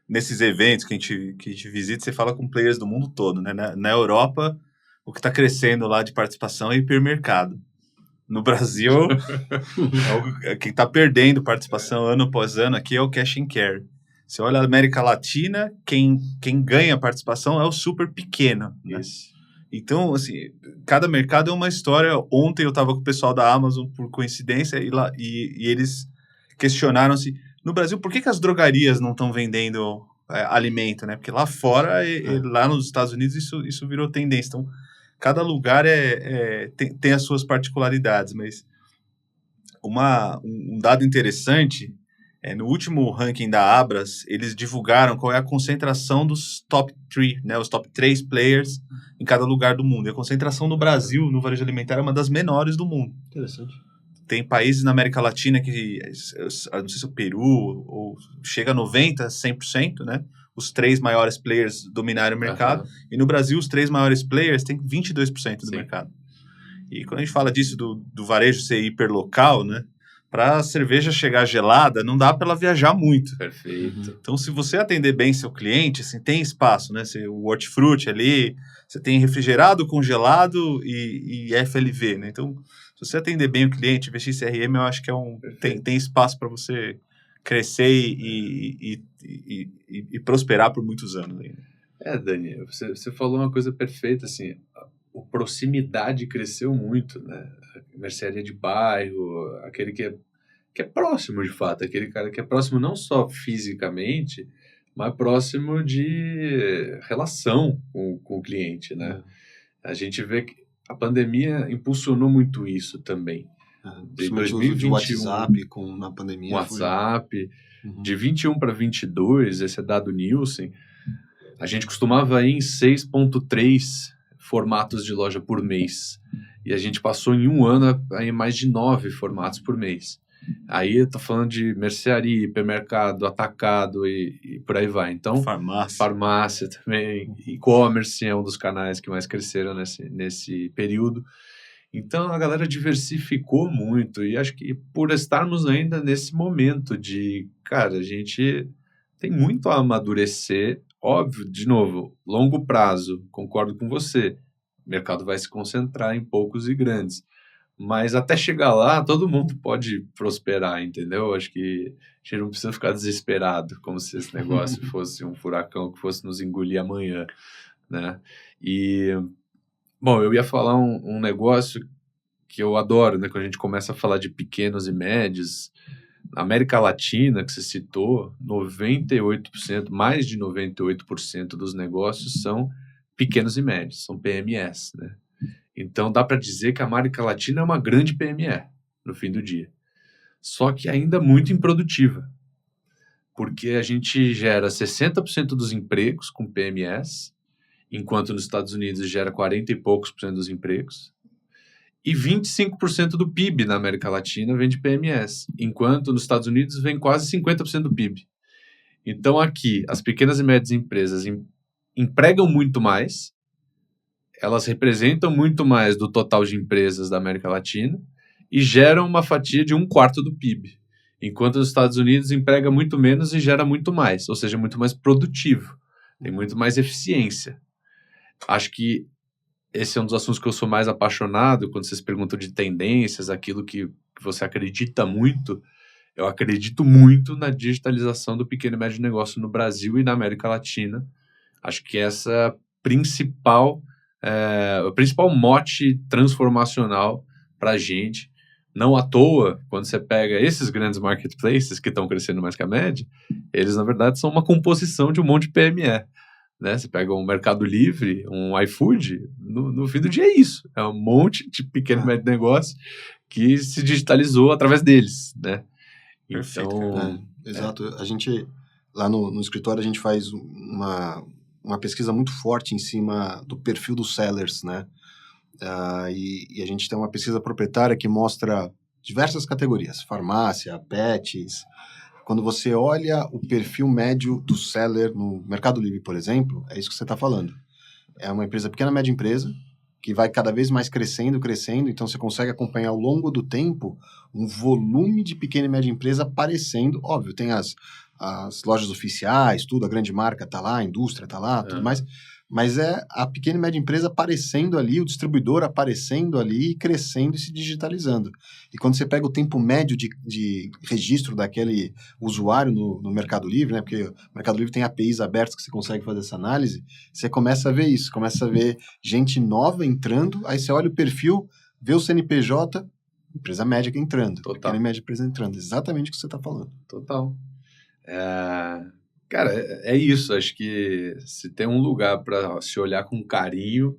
S2: nesses eventos que a gente visita, você fala com players do mundo todo, né? Na Europa, o que está crescendo lá de participação é hipermercado. No Brasil, quem está perdendo participação ano após ano aqui é o cash and carry. Você olha a América Latina, quem ganha participação é o super pequeno. Né? Então, assim, cada mercado é uma história. Ontem eu estava com o pessoal da Amazon, por coincidência, e eles questionaram-se, no Brasil, por que as drogarias não estão vendendo alimento, né? Porque lá fora, lá nos Estados Unidos, isso virou tendência. Então, cada lugar tem as suas particularidades, mas um dado interessante, no último ranking da Abras, eles divulgaram qual é a concentração dos top 3, né? Os top 3 players em cada lugar do mundo. E a concentração do Brasil no varejo alimentar é uma das menores do mundo.
S1: Interessante.
S2: Tem países na América Latina que, não sei se é o Peru, ou chega a 90%, 100%, né? os 3 maiores players dominarem o mercado. E no Brasil, os 3 maiores players têm 22% do mercado. E quando a gente fala disso do varejo ser hiperlocal, né? Para a cerveja chegar gelada, não dá para ela viajar muito.
S3: Perfeito.
S2: Então, se você atender bem seu cliente, assim, tem espaço, né? O hortifruti ali, você tem refrigerado, congelado e FLV, né? Então, se você atender bem o cliente, investir em CRM, eu acho que tem espaço para você crescer e prosperar por muitos anos ainda.
S3: Dani, você falou uma coisa perfeita, assim, a proximidade cresceu muito, né? A mercearia de bairro, aquele que é próximo, de fato, aquele cara que é próximo não só fisicamente, mas próximo de relação com o cliente, né? A gente vê que a pandemia impulsionou muito isso também.
S1: De 2021, de WhatsApp na pandemia.
S3: WhatsApp, de 21 para 22, esse é dado Nielsen, a gente costumava ir em 6,3 formatos de loja por mês. E a gente passou em um ano a ir mais de 9 formatos por mês. Aí eu tô falando de mercearia, hipermercado, atacado e por aí vai. Então, farmácia também, e-commerce é um dos canais que mais cresceram nesse período. Então, a galera diversificou muito e acho que por estarmos ainda nesse momento de, cara, a gente tem muito a amadurecer. Óbvio, de novo, longo prazo, concordo com você. O mercado vai se concentrar em poucos e grandes. Mas até chegar lá, todo mundo pode prosperar, entendeu? Acho que a gente não precisa ficar desesperado, como se esse negócio fosse um furacão que fosse nos engolir amanhã, né? E, bom, eu ia falar um negócio que eu adoro, né? Quando a gente começa a falar de pequenos e médios, na América Latina, que você citou, 98%, mais de 98% dos negócios são pequenos e médios, são PMEs, né? Então, dá para dizer que a América Latina é uma grande PME, no fim do dia. Só que ainda muito improdutiva, porque a gente gera 60% dos empregos com PMEs, enquanto nos Estados Unidos gera 40 e poucos por cento dos empregos, e 25% do PIB na América Latina vem de PMEs, enquanto nos Estados Unidos vem quase 50% do PIB. Então, aqui, as pequenas e médias empresas empregam muito mais, elas representam muito mais do total de empresas da América Latina e geram uma fatia de 1/4 do PIB, enquanto os Estados Unidos emprega muito menos e gera muito mais, ou seja, muito mais produtivo, tem muito mais eficiência. Acho que esse é um dos assuntos que eu sou mais apaixonado, quando vocês perguntam de tendências, aquilo que você acredita muito. Eu acredito muito na digitalização do pequeno e médio negócio no Brasil e na América Latina. Acho que essa o principal mote transformacional para a gente. Não à toa, quando você pega esses grandes marketplaces que estão crescendo mais que a média, eles, na verdade, são uma composição de um monte de PME. Né? Você pega um Mercado Livre, um iFood, no fim do dia é isso. É um monte de pequeno e médio negócio que se digitalizou através deles, né?
S2: Perfeito,
S3: então,
S1: exato. A gente, lá no escritório, a gente faz uma pesquisa muito forte em cima do perfil dos sellers, né? E a gente tem uma pesquisa proprietária que mostra diversas categorias, farmácia, pets. Quando você olha o perfil médio do seller no Mercado Livre, por exemplo, é isso que você está falando. É uma empresa pequena, média empresa, que vai cada vez mais crescendo, então você consegue acompanhar ao longo do tempo um volume de pequena e média empresa aparecendo. Óbvio, tem as lojas oficiais, tudo, a grande marca está lá, a indústria está lá, tudo mais, mas é a pequena e média empresa aparecendo ali, o distribuidor aparecendo ali, crescendo e se digitalizando. E quando você pega o tempo médio de registro daquele usuário no Mercado Livre, né, porque o Mercado Livre tem APIs abertas que você consegue fazer essa análise, você começa a ver isso, começa a ver gente nova entrando, aí você olha o perfil, vê o CNPJ, empresa média entrando, pequena e média empresa entrando, exatamente o que você está falando.
S3: Total. Cara, é isso. Acho que se tem um lugar para se olhar com carinho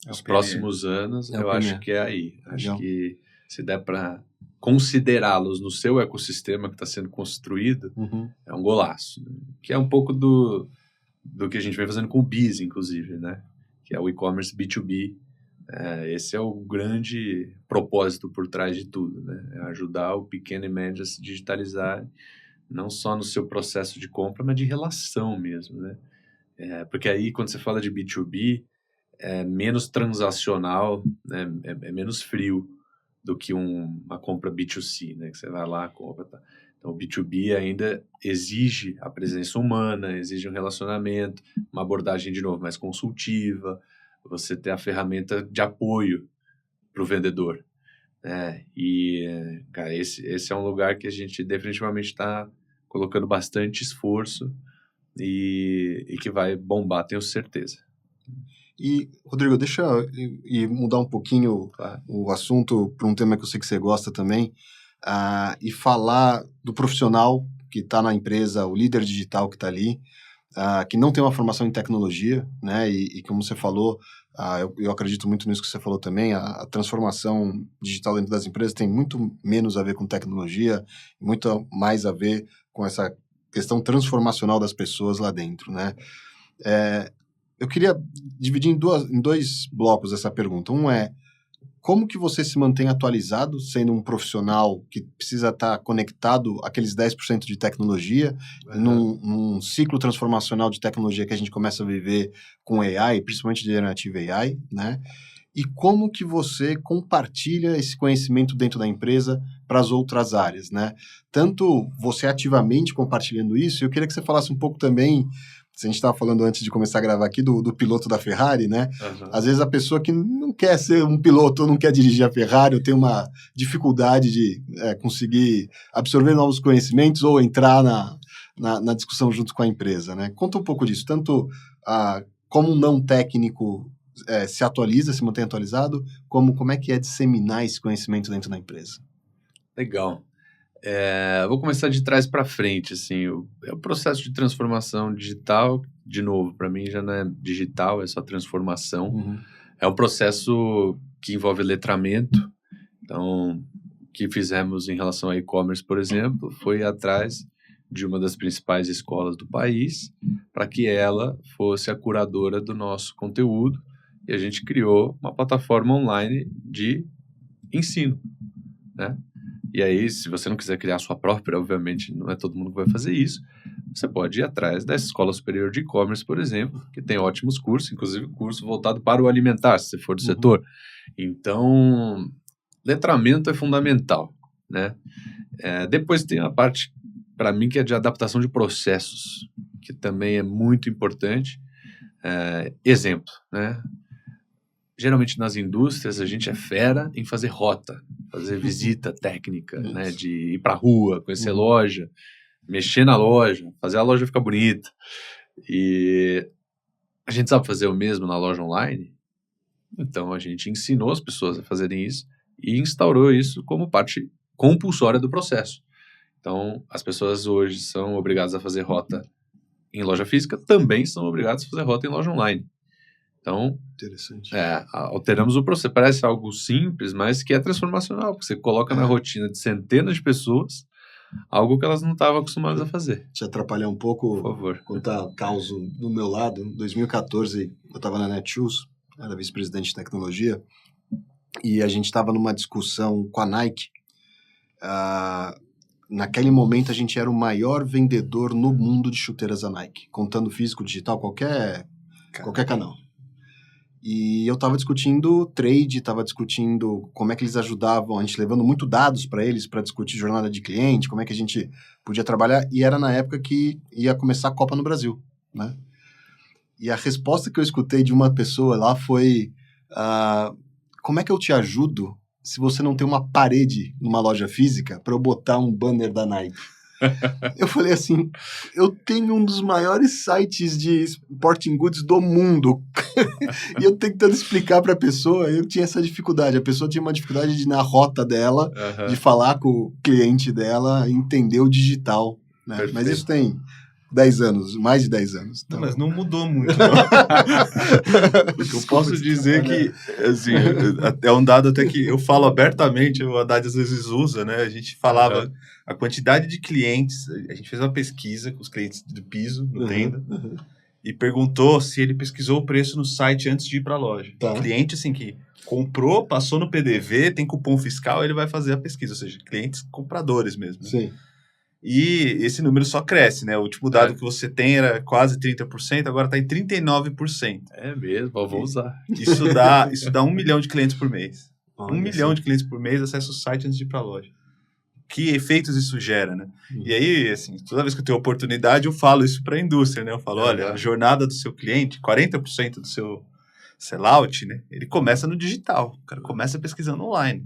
S3: nos próximos anos, eu acho que é aí. Acho que se der para considerá-los no seu ecossistema que está sendo construído, é um golaço. Que é um pouco do que a gente vem fazendo com o BIS, inclusive, né? Que é o e-commerce B2B. Esse é o grande propósito por trás de tudo, né? É ajudar o pequeno e médio a se digitalizar não só no seu processo de compra, mas de relação mesmo, né? Porque aí, quando você fala de B2B, é menos transacional, né? É menos frio do que uma compra B2C, né? Que você vai lá, compra, tá? Então, o B2B ainda exige a presença humana, exige um relacionamento, uma abordagem, de novo, mais consultiva, você ter a ferramenta de apoio para o vendedor, né? E, cara, esse é um lugar que a gente definitivamente está colocando bastante esforço e que vai bombar, tenho certeza.
S1: E, Rodrigo, deixa eu mudar um pouquinho
S3: Claro.
S1: o assunto para um tema que eu sei que você gosta também, e falar do profissional que está na empresa, o líder digital que está ali, que não tem uma formação em tecnologia, né? E como você falou, eu acredito muito nisso que você falou também, a transformação digital dentro das empresas tem muito menos a ver com tecnologia, muito mais a ver com essa questão transformacional das pessoas lá dentro, né? Eu queria dividir em dois blocos essa pergunta. Um é, como que você se mantém atualizado, sendo um profissional que precisa estar conectado àqueles 10% de tecnologia, num ciclo transformacional de tecnologia que a gente começa a viver com AI, principalmente Generative AI, né? E como que você compartilha esse conhecimento dentro da empresa para as outras áreas, né? Tanto você ativamente compartilhando isso, eu queria que você falasse um pouco também, a gente estava falando antes de começar a gravar aqui do piloto da Ferrari, né?
S3: Uhum.
S1: Às vezes a pessoa que não quer ser um piloto, não quer dirigir a Ferrari, ou tem uma dificuldade de conseguir absorver novos conhecimentos ou entrar na discussão junto com a empresa, né? Conta um pouco disso, tanto como um não técnico se atualiza, se mantém atualizado, como é que é disseminar esse conhecimento dentro da empresa.
S3: Legal. Vou começar de trás para frente, assim, o processo de transformação digital, de novo, para mim já não é digital, é só transformação.
S1: Uhum.
S3: É um processo que envolve letramento. Então, o que fizemos em relação a e-commerce, por exemplo, foi ir atrás de uma das principais escolas do país para que ela fosse a curadora do nosso conteúdo, e a gente criou uma plataforma online de ensino, né? E aí, se você não quiser criar a sua própria, obviamente não é todo mundo que vai fazer isso, você pode ir atrás da Escola Superior de E-Commerce, por exemplo, que tem ótimos cursos, inclusive curso voltado para o alimentar, se você for do setor. Então, letramento é fundamental, né? Depois tem a parte, para mim, que é de adaptação de processos, que também é muito importante. Exemplo, né? Geralmente nas indústrias a gente é fera em fazer rota, fazer visita técnica, né? De ir para a rua, conhecer loja, mexer na loja, fazer a loja ficar bonita. E a gente sabe fazer o mesmo na loja online, então a gente ensinou as pessoas a fazerem isso e instaurou isso como parte compulsória do processo. Então as pessoas hoje são obrigadas a fazer rota em loja física, também são obrigadas a fazer rota em loja online. Então,
S1: interessante.
S3: Alteramos o processo. Parece algo simples, mas que é transformacional, porque você coloca na rotina de centenas de pessoas algo que elas não estavam acostumadas a fazer.
S1: Te atrapalhar um pouco,
S3: por favor,
S1: contar o caos do meu lado. Em 2014, eu estava na Netshoes, era vice-presidente de tecnologia, e a gente estava numa discussão com a Nike. Naquele momento, a gente era o maior vendedor no mundo de chuteiras da Nike, contando físico, digital, qualquer canal. E eu estava discutindo trade, estava discutindo como é que eles ajudavam, a gente levando muito dados para eles para discutir jornada de cliente, como é que a gente podia trabalhar, e era na época que ia começar a Copa no Brasil, né? E a resposta que eu escutei de uma pessoa lá foi, como é que eu te ajudo se você não tem uma parede numa loja física para eu botar um banner da Nike? Eu falei assim, eu tenho um dos maiores sites de sporting goods do mundo e eu tentando explicar para a pessoa, eu tinha essa dificuldade, a pessoa tinha uma dificuldade de ir na rota dela, de falar com o cliente dela, entender o digital, né? Mas isso tem 10 anos, mais de 10 anos. Então...
S2: Não, mas não mudou muito, não. Eu posso dizer que, assim, é um dado até que eu falo abertamente, o Haddad às vezes usa, né? A gente falava a quantidade de clientes, a gente fez uma pesquisa com os clientes do piso, no Tenda, e perguntou se ele pesquisou o preço no site antes de ir para a loja. Tá. Cliente, assim, que comprou, passou no PDV, tem cupom fiscal, ele vai fazer a pesquisa, ou seja, clientes compradores mesmo. Né?
S1: Sim.
S2: E esse número só cresce, né? O último dado que você tem era quase 30%, agora está em 39%.
S3: É mesmo, eu vou usar.
S2: Isso dá 1 milhão de clientes por mês.
S1: Olha
S2: 1 milhão de clientes por mês acessa o site antes de ir para a loja. Que efeitos isso gera, né? E aí, assim, toda vez que eu tenho oportunidade, eu falo isso para a indústria, né? Eu falo, olha, a jornada do seu cliente, 40% do seu sellout, né? Ele começa no digital. O cara começa pesquisando online.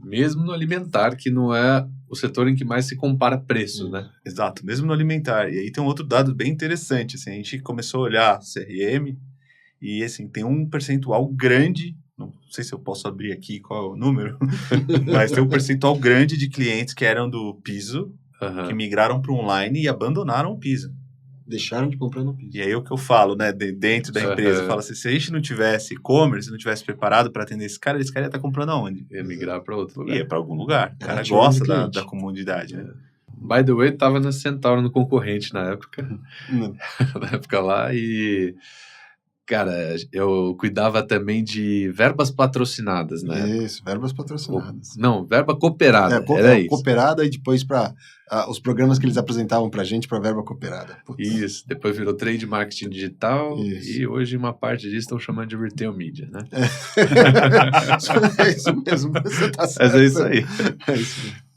S3: Mesmo no alimentar, que não é o setor em que mais se compara preço, né?
S2: Exato, mesmo no alimentar. E aí tem um outro dado bem interessante, assim, a gente começou a olhar CRM e, assim, tem um percentual grande, não sei se eu posso abrir aqui qual é o número, mas tem um percentual grande de clientes que eram do piso, que migraram para o online e abandonaram o piso.
S1: Deixaram de comprar no piso.
S2: E aí o que eu falo, né, dentro da empresa, eu falo assim, se a gente não tivesse e-commerce, não tivesse preparado para atender esse cara ia estar comprando aonde?
S3: Ia migrar para outro lugar.
S2: Ia para algum lugar. O cara gosta da comunidade, né?
S3: By the way, tava na Centauro, no concorrente na época. Na época lá, e... Cara, eu cuidava também de verbas patrocinadas, né?
S1: Isso, verbas patrocinadas.
S3: Não, verba cooperada, era isso.
S1: Cooperada e depois para os programas que eles apresentavam pra gente para verba cooperada. Putz.
S3: Isso, depois virou trade marketing digital e hoje uma parte disso estão chamando de retail media, né?
S1: É isso mesmo, você tá certo.
S3: Mas é isso aí.
S1: É isso mesmo.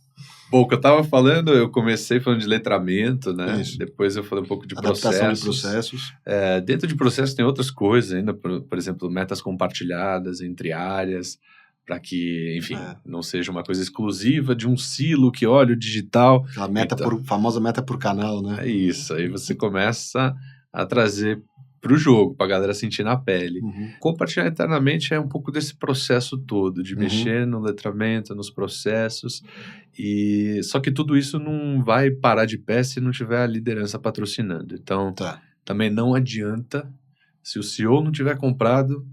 S3: Bom, o que eu estava falando, eu comecei falando de letramento, né?
S1: Isso.
S3: Depois eu falei um pouco de
S1: Adaptação
S3: processos.
S1: de processos.
S3: Dentro de processos tem outras coisas ainda, por exemplo, metas compartilhadas entre áreas, para que, enfim, não seja uma coisa exclusiva de um silo que olha o digital.
S1: A meta famosa meta por canal, né?
S3: É isso, aí você começa a trazer para o jogo, para a galera sentir na pele. Compartilhar internamente é um pouco desse processo todo, de mexer no letramento, nos processos, e só que tudo isso não vai parar de pé se não tiver a liderança patrocinando. Então, também não adianta, se o CEO não tiver comprado,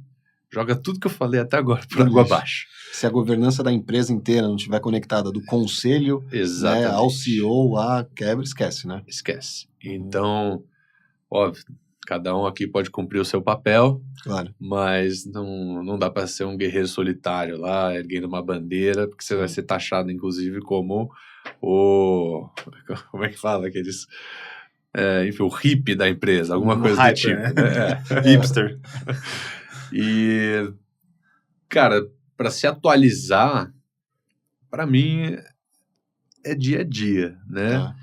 S3: joga tudo que eu falei até agora por água abaixo.
S1: Se a governança da empresa inteira não estiver conectada do conselho, né, ao CEO, a quebra, esquece, né?
S3: Esquece. Então, óbvio, cada um aqui pode cumprir o seu papel,
S1: claro,
S3: mas não dá para ser um guerreiro solitário lá, erguendo uma bandeira, porque você vai ser taxado, inclusive, como o... Como é que fala aqueles... enfim, o hippie da empresa, alguma coisa
S2: hyper,
S3: do tipo.
S2: Né? Hipster.
S3: E, cara, para se atualizar, para mim, é dia a dia, né?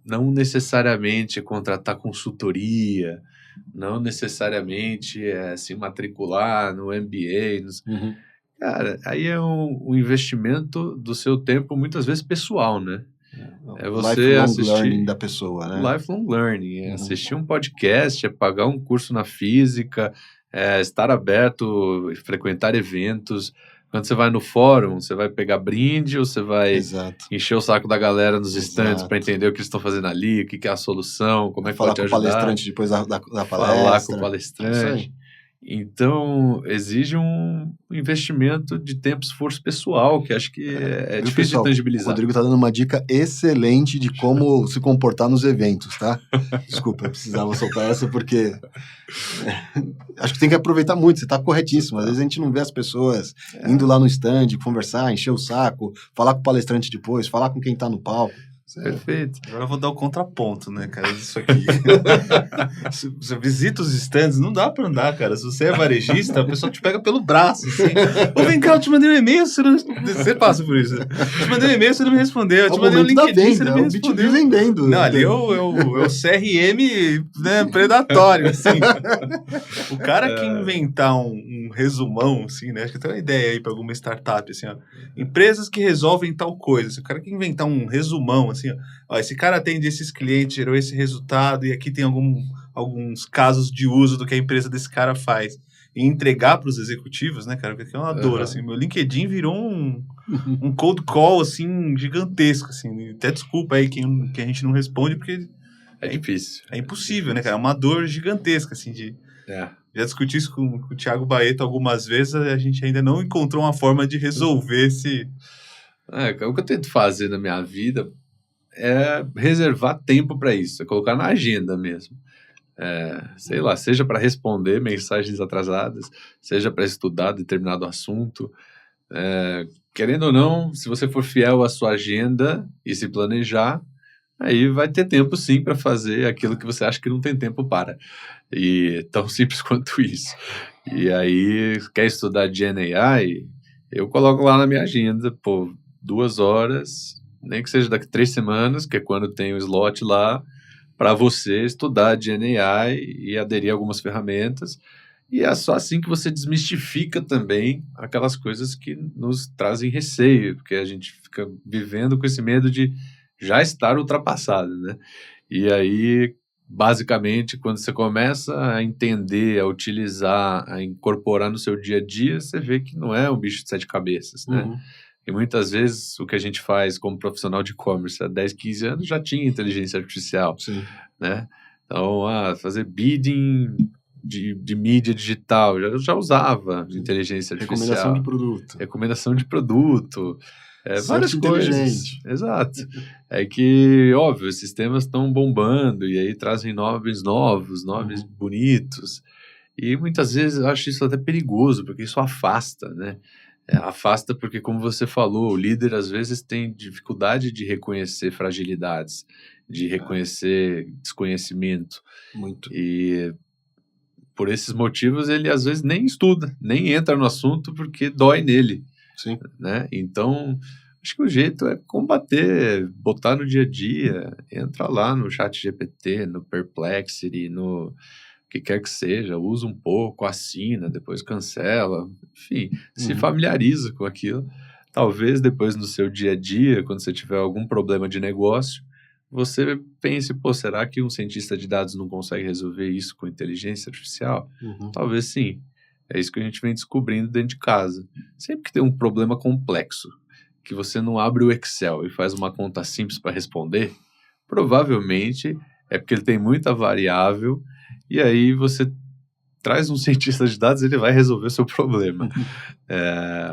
S3: Não necessariamente contratar consultoria, não necessariamente se matricular no MBA. Cara, aí é um investimento do seu tempo, muitas vezes pessoal, né? É você assistir...
S1: learning da pessoa, né?
S3: Lifelong learning, é assistir um podcast, é pagar um curso na física, é estar aberto, frequentar eventos. Quando você vai no fórum, você vai pegar brinde ou você vai encher o saco da galera nos stands para entender o que eles estão fazendo ali, o que é a solução, como é que pode te ajudar.
S1: Falar com o palestrante depois da palestra.
S3: Falar com o palestrante. Então, exige um investimento de tempo, esforço pessoal, que acho que é difícil de tangibilizar.
S1: O Rodrigo está dando uma dica excelente de como se comportar nos eventos, tá? Desculpa, eu precisava soltar essa porque acho que tem que aproveitar muito, você está corretíssimo. Às vezes a gente não vê as pessoas indo lá no stand, conversar, encher o saco, falar com o palestrante depois, falar com quem está no palco.
S3: Perfeito.
S2: Agora eu vou dar o contraponto, né, cara, disso aqui. Se você visita os stands, não dá pra andar, cara. Se você é varejista, a pessoa te pega pelo braço, assim. Ô, vem cá, eu te mandei um e-mail, você passa por isso. Eu te mandei um e-mail, você não me respondeu. Eu te mandei um LinkedIn, você não me respondeu.
S1: Vendendo.
S2: Não, ali é o CRM, né, predatório, assim. O cara que inventar um resumão, assim, né, acho que tem uma ideia aí pra alguma startup, assim, ó. Empresas que resolvem tal coisa. Se o cara que inventar um resumão, assim, ó, esse cara atende esses clientes, gerou esse resultado e aqui tem alguns casos de uso do que a empresa desse cara faz. E entregar para os executivos, né, cara? Porque é uma dor, assim. Meu LinkedIn virou um cold call, assim, gigantesco, assim. Até desculpa aí que a gente não responde, porque...
S3: É difícil.
S2: É impossível, né, cara? É uma dor gigantesca, assim, Já discuti isso com o Thiago Baeto algumas vezes, a gente ainda não encontrou uma forma de resolver esse...
S3: O que eu tento fazer na minha vida é reservar tempo para isso, é colocar na agenda mesmo. Sei lá, seja para responder mensagens atrasadas, seja para estudar determinado assunto, Querendo ou não, se você for fiel à sua agenda e se planejar, aí vai ter tempo sim para fazer aquilo que você acha que não tem tempo para. E tão simples quanto isso. E aí, quer estudar GenAI? Eu coloco lá na minha agenda, 2 horas, nem que seja daqui 3 semanas, que é quando tem o slot lá, para você estudar GenAI e aderir a algumas ferramentas. E é só assim que você desmistifica também aquelas coisas que nos trazem receio, porque a gente fica vivendo com esse medo de já estar ultrapassado, né? E aí, basicamente, quando você começa a entender, a utilizar, a incorporar no seu dia a dia, você vê que não é um bicho de 7 cabeças, né?
S1: Uhum.
S3: E muitas vezes o que a gente faz como profissional de e-commerce há 10, 15 anos já tinha inteligência artificial,
S1: Sim.
S3: né? Então, fazer bidding de mídia digital, eu já usava inteligência artificial.
S1: Recomendação de produto.
S3: Várias coisas. Exato. É que, óbvio, os sistemas estão bombando e aí trazem nomes novos, nomes bonitos. E muitas vezes eu acho isso até perigoso, porque isso afasta, né? Afasta porque, como você falou, o líder às vezes tem dificuldade de reconhecer fragilidades, de reconhecer desconhecimento.
S1: Muito.
S3: E por esses motivos ele às vezes nem estuda, nem entra no assunto porque dói nele.
S1: Sim.
S3: Né? Então, acho que o jeito é combater, botar no dia a dia, entra lá no ChatGPT, no Perplexity, no que quer que seja, usa um pouco, assina, depois cancela, enfim, se familiariza com aquilo. Talvez depois no seu dia a dia, quando você tiver algum problema de negócio, você pense, será que um cientista de dados não consegue resolver isso com inteligência artificial? Talvez sim. É isso que a gente vem descobrindo dentro de casa. Sempre que tem um problema complexo, que você não abre o Excel e faz uma conta simples para responder, provavelmente é porque ele tem muita variável e aí você traz um cientista de dados, ele vai resolver o seu problema.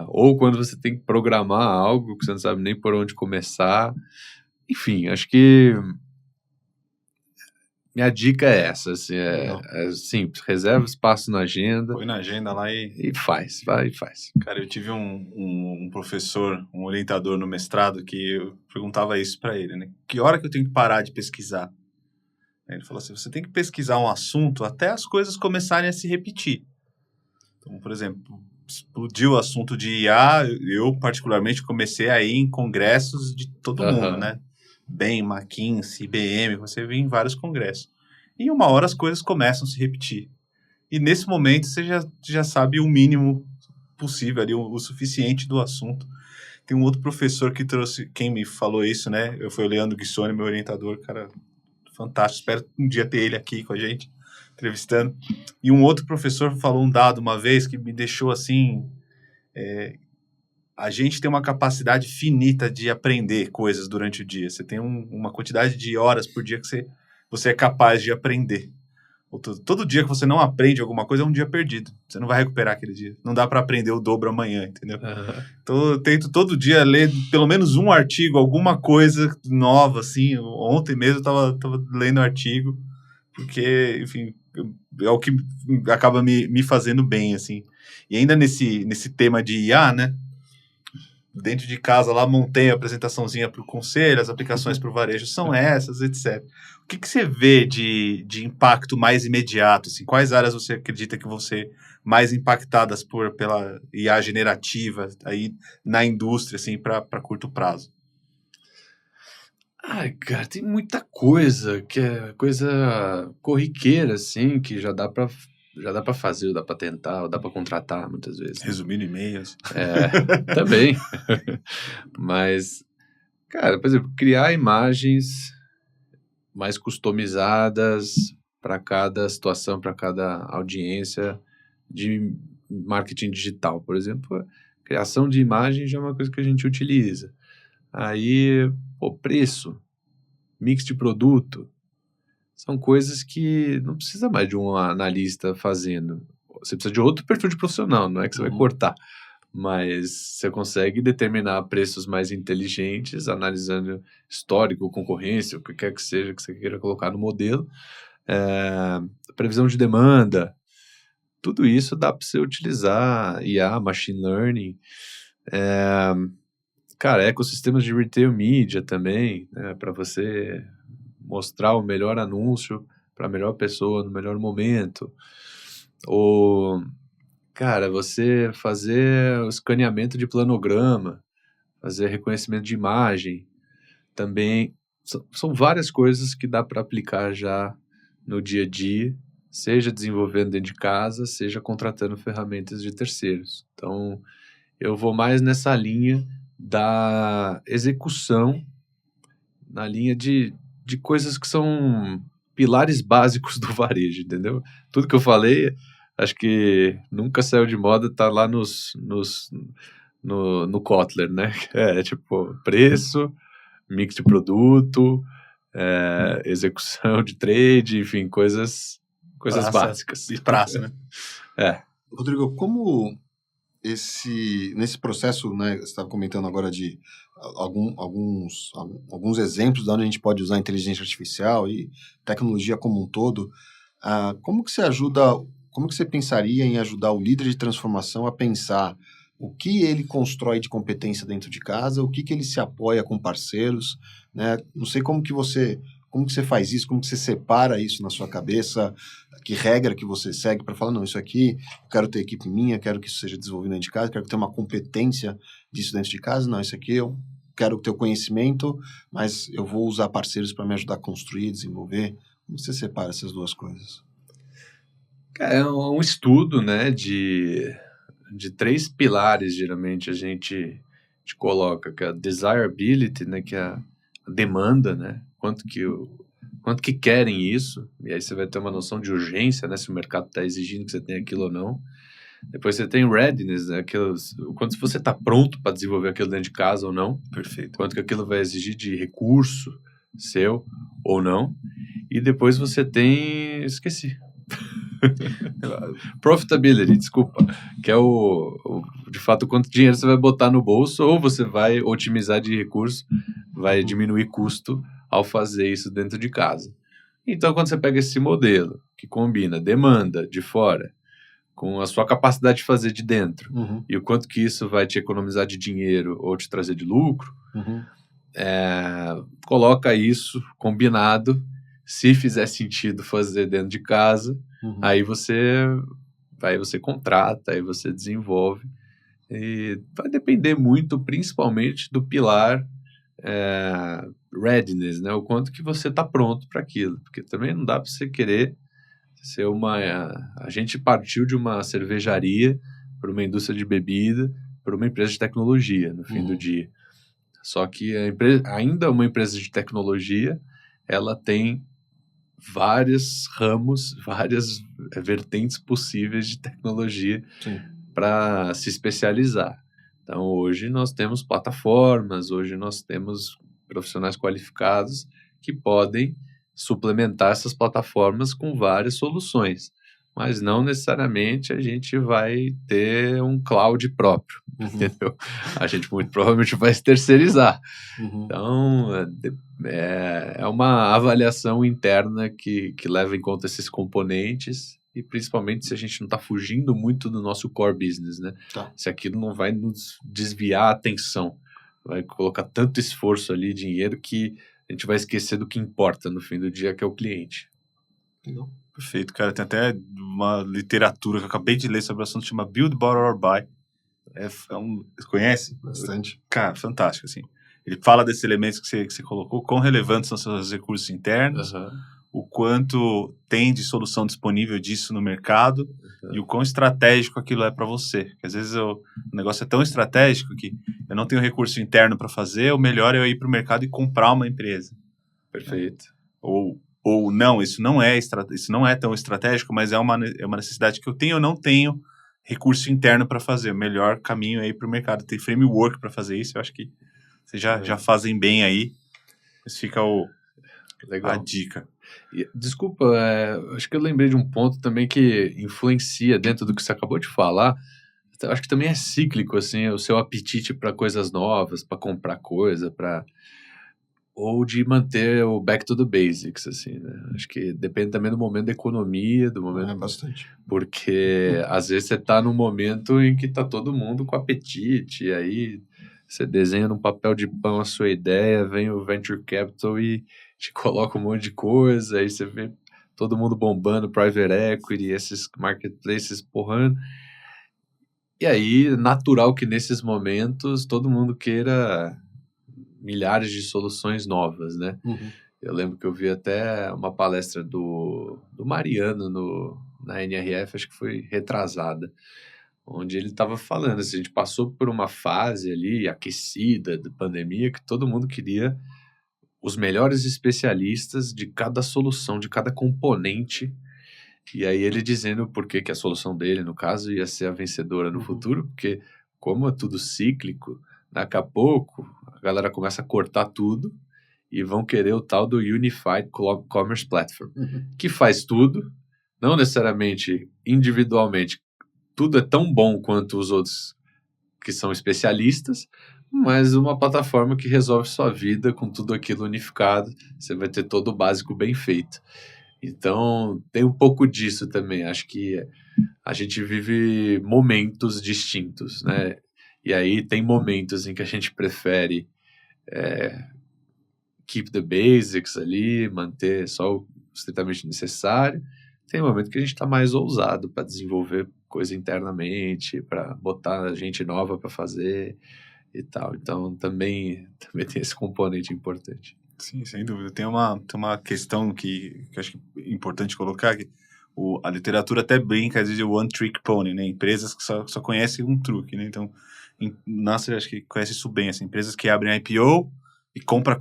S3: Ou quando você tem que programar algo que você não sabe nem por onde começar. Enfim, acho que minha dica é essa, assim, é simples, reserva espaço na agenda.
S2: Põe na agenda lá
S3: e faz, vai e faz.
S2: Cara, eu tive um professor, um orientador no mestrado que eu perguntava isso para ele, né? Que hora que eu tenho que parar de pesquisar? Aí ele falou assim, você tem que pesquisar um assunto até as coisas começarem a se repetir. Então, por exemplo, explodiu o assunto de IA, eu particularmente comecei a ir em congressos de todo mundo, né? Bain, McKinsey, IBM, você vê em vários congressos. E uma hora as coisas começam a se repetir. E nesse momento você já sabe o mínimo possível ali, o suficiente do assunto. Tem um outro professor que trouxe, quem me falou isso, né? Foi o Leandro Guissoni, meu orientador, cara fantástico. Espero um dia ter ele aqui com a gente, entrevistando. E um outro professor falou um dado uma vez que me deixou assim... a gente tem uma capacidade finita de aprender coisas durante o dia. Você tem uma quantidade de horas por dia que você é capaz de aprender. Todo dia que você não aprende alguma coisa é um dia perdido. Você não vai recuperar aquele dia. Não dá para aprender o dobro amanhã, entendeu? Então eu tento todo dia ler pelo menos um artigo, alguma coisa nova, assim. Ontem mesmo eu tava lendo um artigo, porque, enfim, é o que acaba me fazendo bem, assim. E ainda nesse tema de IA, né? Dentro de casa lá montei a apresentaçãozinha para o conselho, as aplicações para o varejo são essas, etc. O que você vê de impacto mais imediato? Assim, quais áreas você acredita que vão ser mais impactadas pela IA generativa aí na indústria, assim, para curto prazo?
S3: Cara, tem muita coisa que é coisa corriqueira, assim, que já dá para fazer, ou dá para tentar, ou dá para contratar muitas vezes.
S2: Resumindo e-mails.
S3: Também. Mas, cara, por exemplo, criar imagens mais customizadas para cada situação, para cada audiência de marketing digital, por exemplo. A criação de imagens já é uma coisa que a gente utiliza. Aí, preço, mix de produto, são coisas que não precisa mais de um analista fazendo. Você precisa de outro perfil de profissional, não é que você vai cortar. Mas você consegue determinar preços mais inteligentes, analisando histórico, concorrência, o que quer que seja que você queira colocar no modelo. Previsão de demanda. Tudo isso dá para você utilizar IA, machine learning, Cara, ecossistemas de retail media também, né, para você mostrar o melhor anúncio para a melhor pessoa no melhor momento. Ou, cara, você fazer o escaneamento de planograma, fazer reconhecimento de imagem, também são várias coisas que dá para aplicar já no dia a dia, seja desenvolvendo dentro de casa, seja contratando ferramentas de terceiros. Então, eu vou mais nessa linha da execução, na linha de coisas que são pilares básicos do varejo, entendeu? Tudo que eu falei, acho que nunca saiu de moda, tá lá no Kotler, né? Tipo, preço, mix de produto, execução de trade, enfim, coisas básicas.
S2: De praça, né?
S1: Rodrigo, como nesse processo, né, você estava comentando agora de alguns exemplos de onde a gente pode usar a inteligência artificial e tecnologia como um todo, como que você pensaria em ajudar o líder de transformação a pensar o que ele constrói de competência dentro de casa, o que ele se apoia com parceiros, né? Não sei como que você faz isso, como que você separa isso na sua cabeça, que regra que você segue para falar, não, isso aqui, eu quero ter equipe minha, quero que isso seja desenvolvido dentro de casa, quero ter uma competência disso dentro de casa, não, isso aqui eu quero ter o conhecimento, mas eu vou usar parceiros para me ajudar a construir, desenvolver. Como você separa essas duas coisas?
S3: É um estudo, né, de 3 pilares, geralmente, a gente coloca, que é a desirability, né, que é a demanda, né, quanto que querem isso, e aí você vai ter uma noção de urgência, né, se o mercado está exigindo que você tenha aquilo ou não. Depois você tem readiness, né, quanto você está pronto para desenvolver aquilo dentro de casa ou não.
S2: Perfeito.
S3: Quanto que aquilo vai exigir de recurso seu ou não. E depois você tem... Esqueci. Profitability, desculpa. Que é de fato, quanto dinheiro você vai botar no bolso, ou você vai otimizar de recurso, vai diminuir custo ao fazer isso dentro de casa. Então, quando você pega esse modelo, que combina demanda de fora com a sua capacidade de fazer de dentro, e o quanto que isso vai te economizar de dinheiro ou te trazer de lucro, coloca isso combinado, se fizer sentido fazer dentro de casa, aí você contrata, aí você desenvolve, e vai depender muito, principalmente, do pilar readiness, né? O quanto que você está pronto para aquilo, porque também não dá para você querer ser a gente partiu de uma cervejaria para uma indústria de bebida, para uma empresa de tecnologia, no fim do dia. Só que ainda uma empresa de tecnologia, ela tem vários ramos, várias vertentes possíveis de tecnologia para se especializar. Então, hoje nós temos plataformas, hoje nós temos profissionais qualificados que podem suplementar essas plataformas com várias soluções, mas não necessariamente a gente vai ter um cloud próprio, entendeu? A gente muito provavelmente vai se terceirizar. Então, é uma avaliação interna que leva em conta esses componentes e principalmente se a gente não está fugindo muito do nosso core business, né? Se aquilo não vai nos desviar a atenção, vai colocar tanto esforço ali, dinheiro, que a gente vai esquecer do que importa no fim do dia, que é o cliente.
S2: Legal. Perfeito, cara. Tem até uma literatura que eu acabei de ler sobre o assunto, chama Build, Buy or Buy. Você conhece?
S1: Bastante.
S2: Cara, fantástico, assim. Ele fala desses elementos que você colocou, quão relevantes são seus recursos internos, o quanto tem de solução disponível disso no mercado e o quão estratégico aquilo é para você. Porque às vezes o negócio é tão estratégico que eu não tenho recurso interno para fazer, o melhor é eu ir para o mercado e comprar uma empresa.
S3: Perfeito.
S2: Ou não, isso não é tão estratégico, mas é uma necessidade que eu tenho ou não tenho recurso interno para fazer. O melhor caminho é ir para o mercado. Tem framework para fazer isso, eu acho que vocês já fazem bem aí. Mas fica a dica.
S3: Desculpa, acho que eu lembrei de um ponto também que influencia dentro do que você acabou de falar. Acho que também é cíclico, assim, o seu apetite para coisas novas, para comprar coisa, para... ou de manter o back to the basics, assim, né? Acho que depende também do momento da economia, do momento...
S1: Bastante.
S3: Porque às vezes você tá num momento em que tá todo mundo com apetite, e aí você desenha num papel de pão a sua ideia, vem o Venture Capital e te coloca um monte de coisa, aí você vê todo mundo bombando, private equity, esses marketplaces porrando. E aí, natural que nesses momentos todo mundo queira milhares de soluções novas, né? Eu lembro que eu vi até uma palestra do Mariano na NRF, acho que foi retrasada, onde ele estava falando, assim, a gente passou por uma fase ali aquecida da pandemia que todo mundo queria os melhores especialistas de cada solução, de cada componente, e aí ele dizendo por que a solução dele, no caso, ia ser a vencedora no futuro, porque como é tudo cíclico, daqui a pouco a galera começa a cortar tudo e vão querer o tal do Unified Commerce Platform, que faz tudo, não necessariamente individualmente, tudo é tão bom quanto os outros que são especialistas, mas uma plataforma que resolve sua vida com tudo aquilo unificado, você vai ter todo o básico bem feito. Então, tem um pouco disso também. Acho que a gente vive momentos distintos, né? E aí tem momentos em que a gente prefere keep the basics ali, manter só o estritamente necessário. Tem momento que a gente está mais ousado para desenvolver coisa internamente, para botar gente nova para fazer e tal. Então, também tem esse componente importante.
S2: Sim, sem dúvida. Tem uma questão que eu acho que é importante colocar, que a literatura até brinca, às vezes, de one trick pony, né? Empresas que só conhecem um truque, né? Então, Nasser, acho que conhece isso bem, assim, empresas que abrem IPO e compra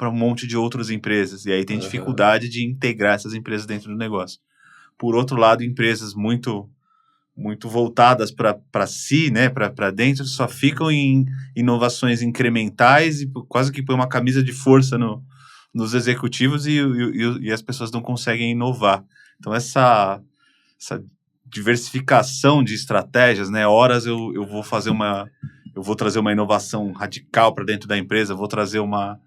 S2: um monte de outras empresas, e aí tem dificuldade de integrar essas empresas dentro do negócio. Por outro lado, empresas muito voltadas para si, né, para dentro, só ficam em inovações incrementais e quase que põe uma camisa de força nos executivos e as pessoas não conseguem inovar. Então, essa diversificação de estratégias, né, horas eu vou trazer uma inovação radical para dentro da empresa, vou trazer uma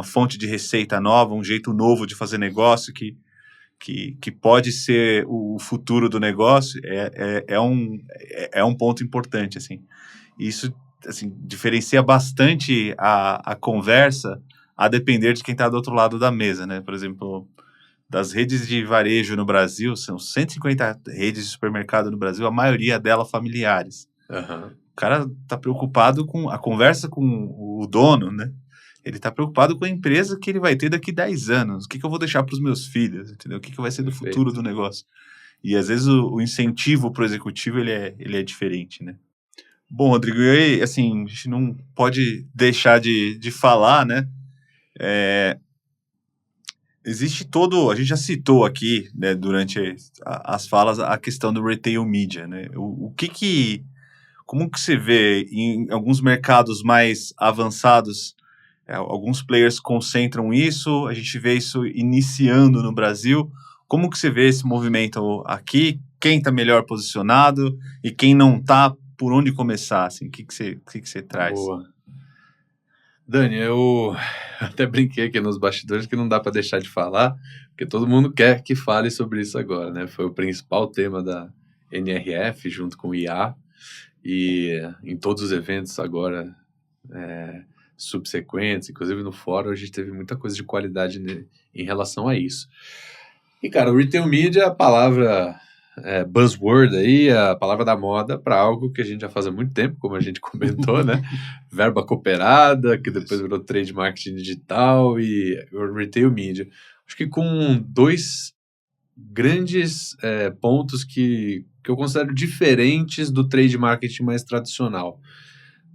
S2: fonte de receita nova, um jeito novo de fazer negócio que pode ser o futuro do negócio, é um ponto importante, assim. Isso, assim, diferencia bastante a conversa a depender de quem está do outro lado da mesa, né? Por exemplo, das redes de varejo no Brasil, são 150 redes de supermercado no Brasil, a maioria delas familiares. O cara está preocupado com a conversa com o dono, né? Ele está preocupado com a empresa que ele vai ter daqui 10 anos. O que eu vou deixar para os meus filhos, entendeu? O que vai ser do futuro do negócio. E, às vezes, o incentivo para o executivo, ele é diferente, né? Bom, Rodrigo, e aí, assim, a gente não pode deixar de falar, né? Existe a gente já citou aqui, né, durante as falas, a questão do retail media, né? Como que você vê em alguns mercados mais avançados, alguns players concentram isso, a gente vê isso iniciando no Brasil. Como que você vê esse movimento aqui? Quem está melhor posicionado e quem não está, por onde começar? Assim, o que você traz?
S3: Boa. Dani, eu até brinquei aqui nos bastidores que não dá para deixar de falar, porque todo mundo quer que fale sobre isso agora, né? Foi o principal tema da NRF, junto com o IA, e em todos os eventos agora subsequentes, inclusive no fórum, a gente teve muita coisa de qualidade em relação a isso. E, cara, o retail media é a palavra buzzword aí, a palavra da moda para algo que a gente já faz há muito tempo, como a gente comentou, né? Verba cooperada, que depois virou trade marketing digital e o retail media. Acho que com dois grandes pontos que eu considero diferentes do trade marketing mais tradicional.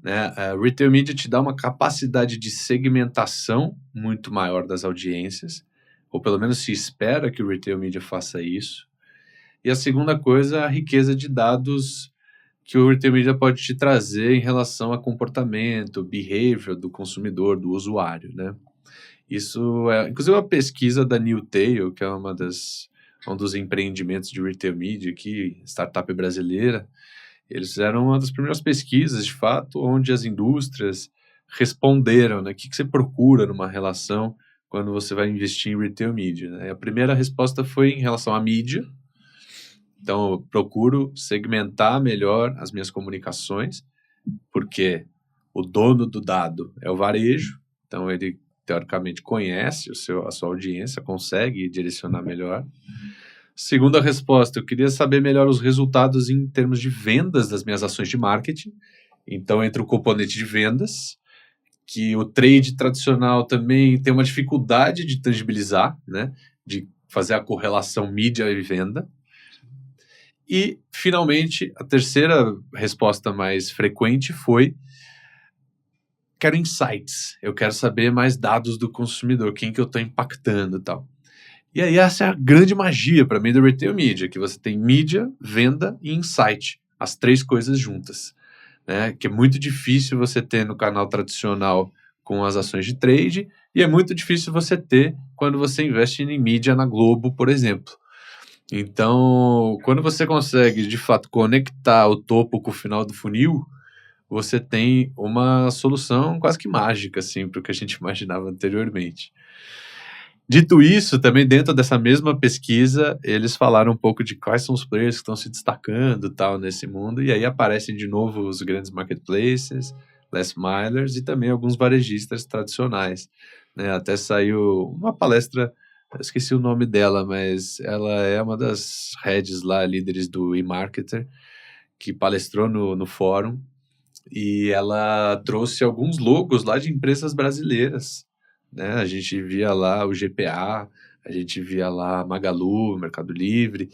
S3: Né? Retail media te dá uma capacidade de segmentação muito maior das audiências, ou pelo menos se espera que o retail media faça isso. E a segunda coisa, a riqueza de dados que o retail media pode te trazer em relação a comportamento, behavior do consumidor, do usuário, né? Isso é, inclusive, uma pesquisa da Newtail, que é um dos empreendimentos de retail media aqui, startup brasileira. Eles fizeram uma das primeiras pesquisas, de fato, onde as indústrias responderam, né? O que você procura numa relação quando você vai investir em retail media, né? A primeira resposta foi em relação à mídia. Então, eu procuro segmentar melhor as minhas comunicações, porque o dono do dado é o varejo, então ele, teoricamente, conhece a sua audiência, consegue direcionar melhor. Segunda resposta, eu queria saber melhor os resultados em termos de vendas das minhas ações de marketing. Então, entra o componente de vendas, que o trade tradicional também tem uma dificuldade de tangibilizar, né? De fazer a correlação mídia e venda. E, finalmente, a terceira resposta mais frequente foi: quero insights, eu quero saber mais dados do consumidor, quem que eu estou impactando e tal. E aí essa é a grande magia para mim do retail media, que você tem mídia, venda e insight, as três coisas juntas, né? Que é muito difícil você ter no canal tradicional com as ações de trade, e é muito difícil você ter quando você investe em mídia na Globo, por exemplo. Então, quando você consegue, de fato, conectar o topo com o final do funil, você tem uma solução quase que mágica, assim, para o que a gente imaginava anteriormente. Dito isso, também dentro dessa mesma pesquisa, eles falaram um pouco de quais são os players que estão se destacando tal, nesse mundo, e aí aparecem de novo os grandes marketplaces, last milers e também alguns varejistas tradicionais, né? Até saiu uma palestra, eu esqueci o nome dela, mas ela é uma das heads lá, líderes do eMarketer, que palestrou no fórum, e ela trouxe alguns logos lá de empresas brasileiras, né? A gente via lá o GPA, a gente via lá Magalu, Mercado Livre,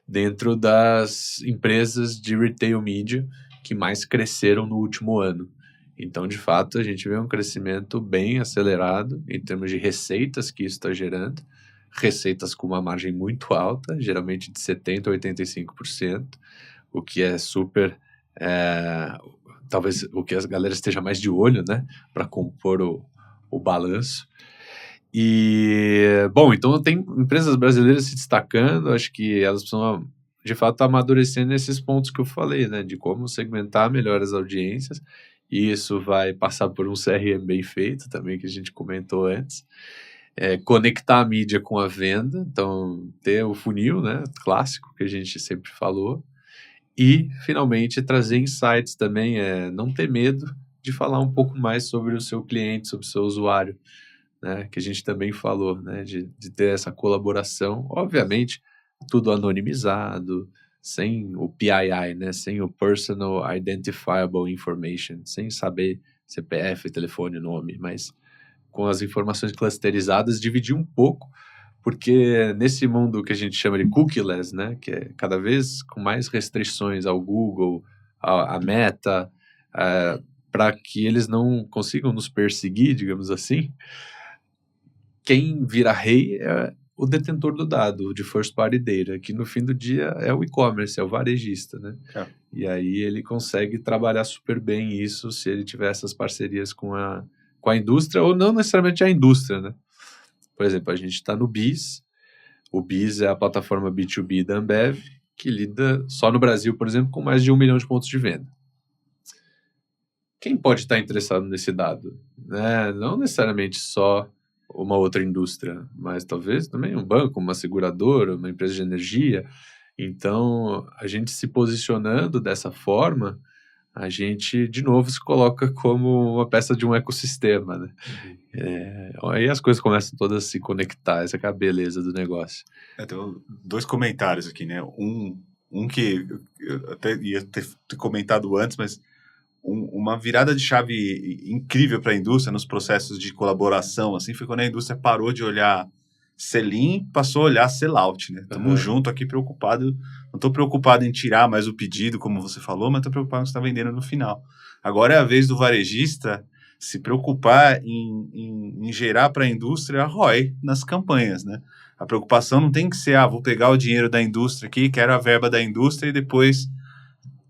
S3: dentro das empresas de retail media que mais cresceram no último ano. Então, de fato, a gente vê um crescimento bem acelerado em termos de receitas que isso está gerando, receitas com uma margem muito alta, geralmente de 70% a 85%, o que é super... talvez o que a galera esteja mais de olho, né, para compor o balanço. E, bom, então tem empresas brasileiras se destacando, acho que elas precisam, de fato, amadurecendo esses pontos que eu falei, né, de como segmentar melhor as audiências, e isso vai passar por um CRM bem feito também, que a gente comentou antes, conectar a mídia com a venda, então ter o funil, né, clássico, que a gente sempre falou, e, finalmente, trazer insights também, não ter medo de falar um pouco mais sobre o seu cliente, sobre o seu usuário, né, que a gente também falou, né, de ter essa colaboração, obviamente, tudo anonimizado, sem o PII, né, sem o Personal Identifiable Information, sem saber CPF, telefone, nome, mas com as informações clusterizadas, dividir um pouco, porque nesse mundo que a gente chama de cookieless, né, que é cada vez com mais restrições ao Google, a Meta, para que eles não consigam nos perseguir, digamos assim, quem vira rei é o detentor do dado, de first party data, que no fim do dia é o e-commerce, é o varejista, né? E aí ele consegue trabalhar super bem isso se ele tiver essas parcerias com a indústria, ou não necessariamente a indústria, né? Por exemplo, a gente está no BIS, o BIS é a plataforma B2B da Ambev, que lida só no Brasil, por exemplo, com mais de 1 milhão de pontos de venda. Quem pode estar interessado nesse dado? Não necessariamente só uma outra indústria, mas talvez também um banco, uma seguradora, uma empresa de energia. Então, a gente se posicionando dessa forma, a gente, de novo, se coloca como uma peça de um ecossistema, né? Aí as coisas começam todas a se conectar, essa que é a beleza do negócio.
S2: Tem 2 comentários aqui, né? Um que eu até ia ter comentado antes, mas uma virada de chave incrível para a indústria nos processos de colaboração, assim, foi quando a indústria parou de olhar sell-in, passou a olhar sell-out, né? Estamos junto aqui, preocupado, não estou preocupado em tirar mais o pedido, como você falou, mas estou preocupado com o que você está vendendo no final. Agora é a vez do varejista se preocupar em gerar para a indústria ROI nas campanhas, né? A preocupação não tem que ser, vou pegar o dinheiro da indústria aqui, quero a verba da indústria e depois,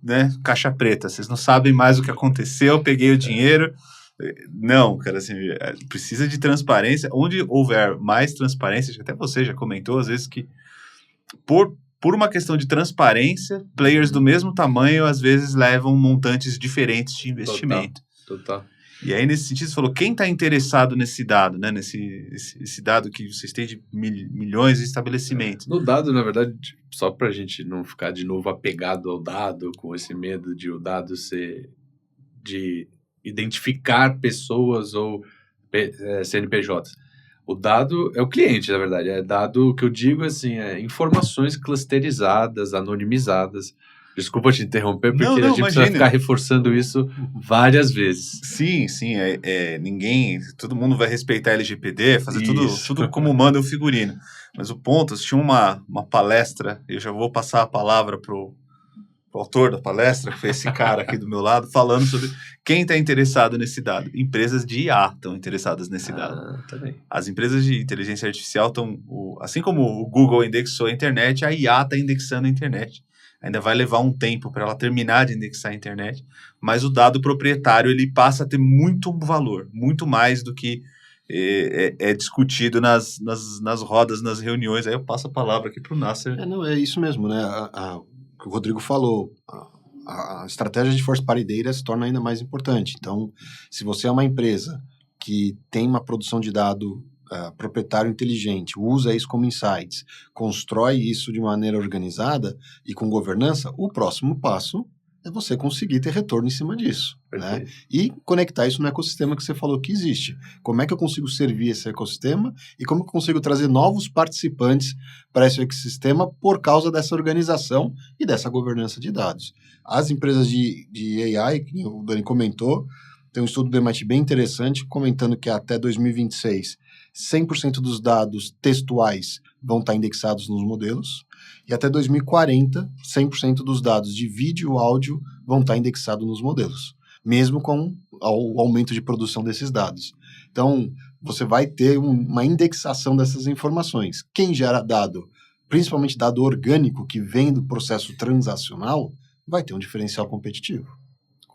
S2: né, caixa preta. Vocês não sabem mais o que aconteceu, peguei o dinheiro. Não, cara, assim, precisa de transparência. Onde houver mais transparência, até você já comentou, às vezes, que por uma questão de transparência, players do mesmo tamanho, às vezes, levam montantes diferentes de investimento.
S3: Total.
S2: E aí, nesse sentido, você falou, quem está interessado nesse dado, né? Esse dado que vocês têm de milhões de estabelecimentos.
S3: No dado, na verdade, só para a gente não ficar de novo apegado ao dado, com esse medo de o dado ser de identificar pessoas ou CNPJs. O dado é o cliente, na verdade. É dado, o que eu digo assim, é informações clusterizadas, anonimizadas. Desculpa te interromper, porque a gente precisa ficar reforçando isso várias vezes.
S2: Sim, todo mundo vai respeitar a LGPD, fazer tudo como manda o figurino. Mas o ponto, tinha uma palestra, eu já vou passar a palavra pro autor da palestra, que foi esse cara aqui do meu lado, falando sobre quem está interessado nesse dado. Empresas de IA estão interessadas nesse dado.
S3: Também.
S2: As empresas de inteligência artificial estão, assim como o Google indexou a internet, a IA está indexando a internet. Ainda vai levar um tempo para ela terminar de indexar a internet, mas o dado proprietário ele passa a ter muito valor, muito mais do que é discutido nas rodas, nas reuniões. Aí eu passo a palavra aqui para o Nasser.
S1: É isso mesmo, né? O que o Rodrigo falou, a estratégia de first party data se torna ainda mais importante. Então, se você é uma empresa que tem uma produção de dado proprietário inteligente, usa isso como insights, constrói isso de maneira organizada e com governança, o próximo passo é você conseguir ter retorno em cima disso, né? E conectar isso no ecossistema que você falou que existe. Como é que eu consigo servir esse ecossistema e como eu consigo trazer novos participantes para esse ecossistema por causa dessa organização e dessa governança de dados. As empresas de AI, que o Dani comentou, tem um estudo do MIT bem interessante comentando que até 2026, 100% dos dados textuais vão estar indexados nos modelos, e até 2040, 100% dos dados de vídeo e áudio vão estar indexados nos modelos, mesmo com o aumento de produção desses dados. Então, você vai ter uma indexação dessas informações. Quem gera dado, principalmente dado orgânico, que vem do processo transacional, vai ter um diferencial competitivo.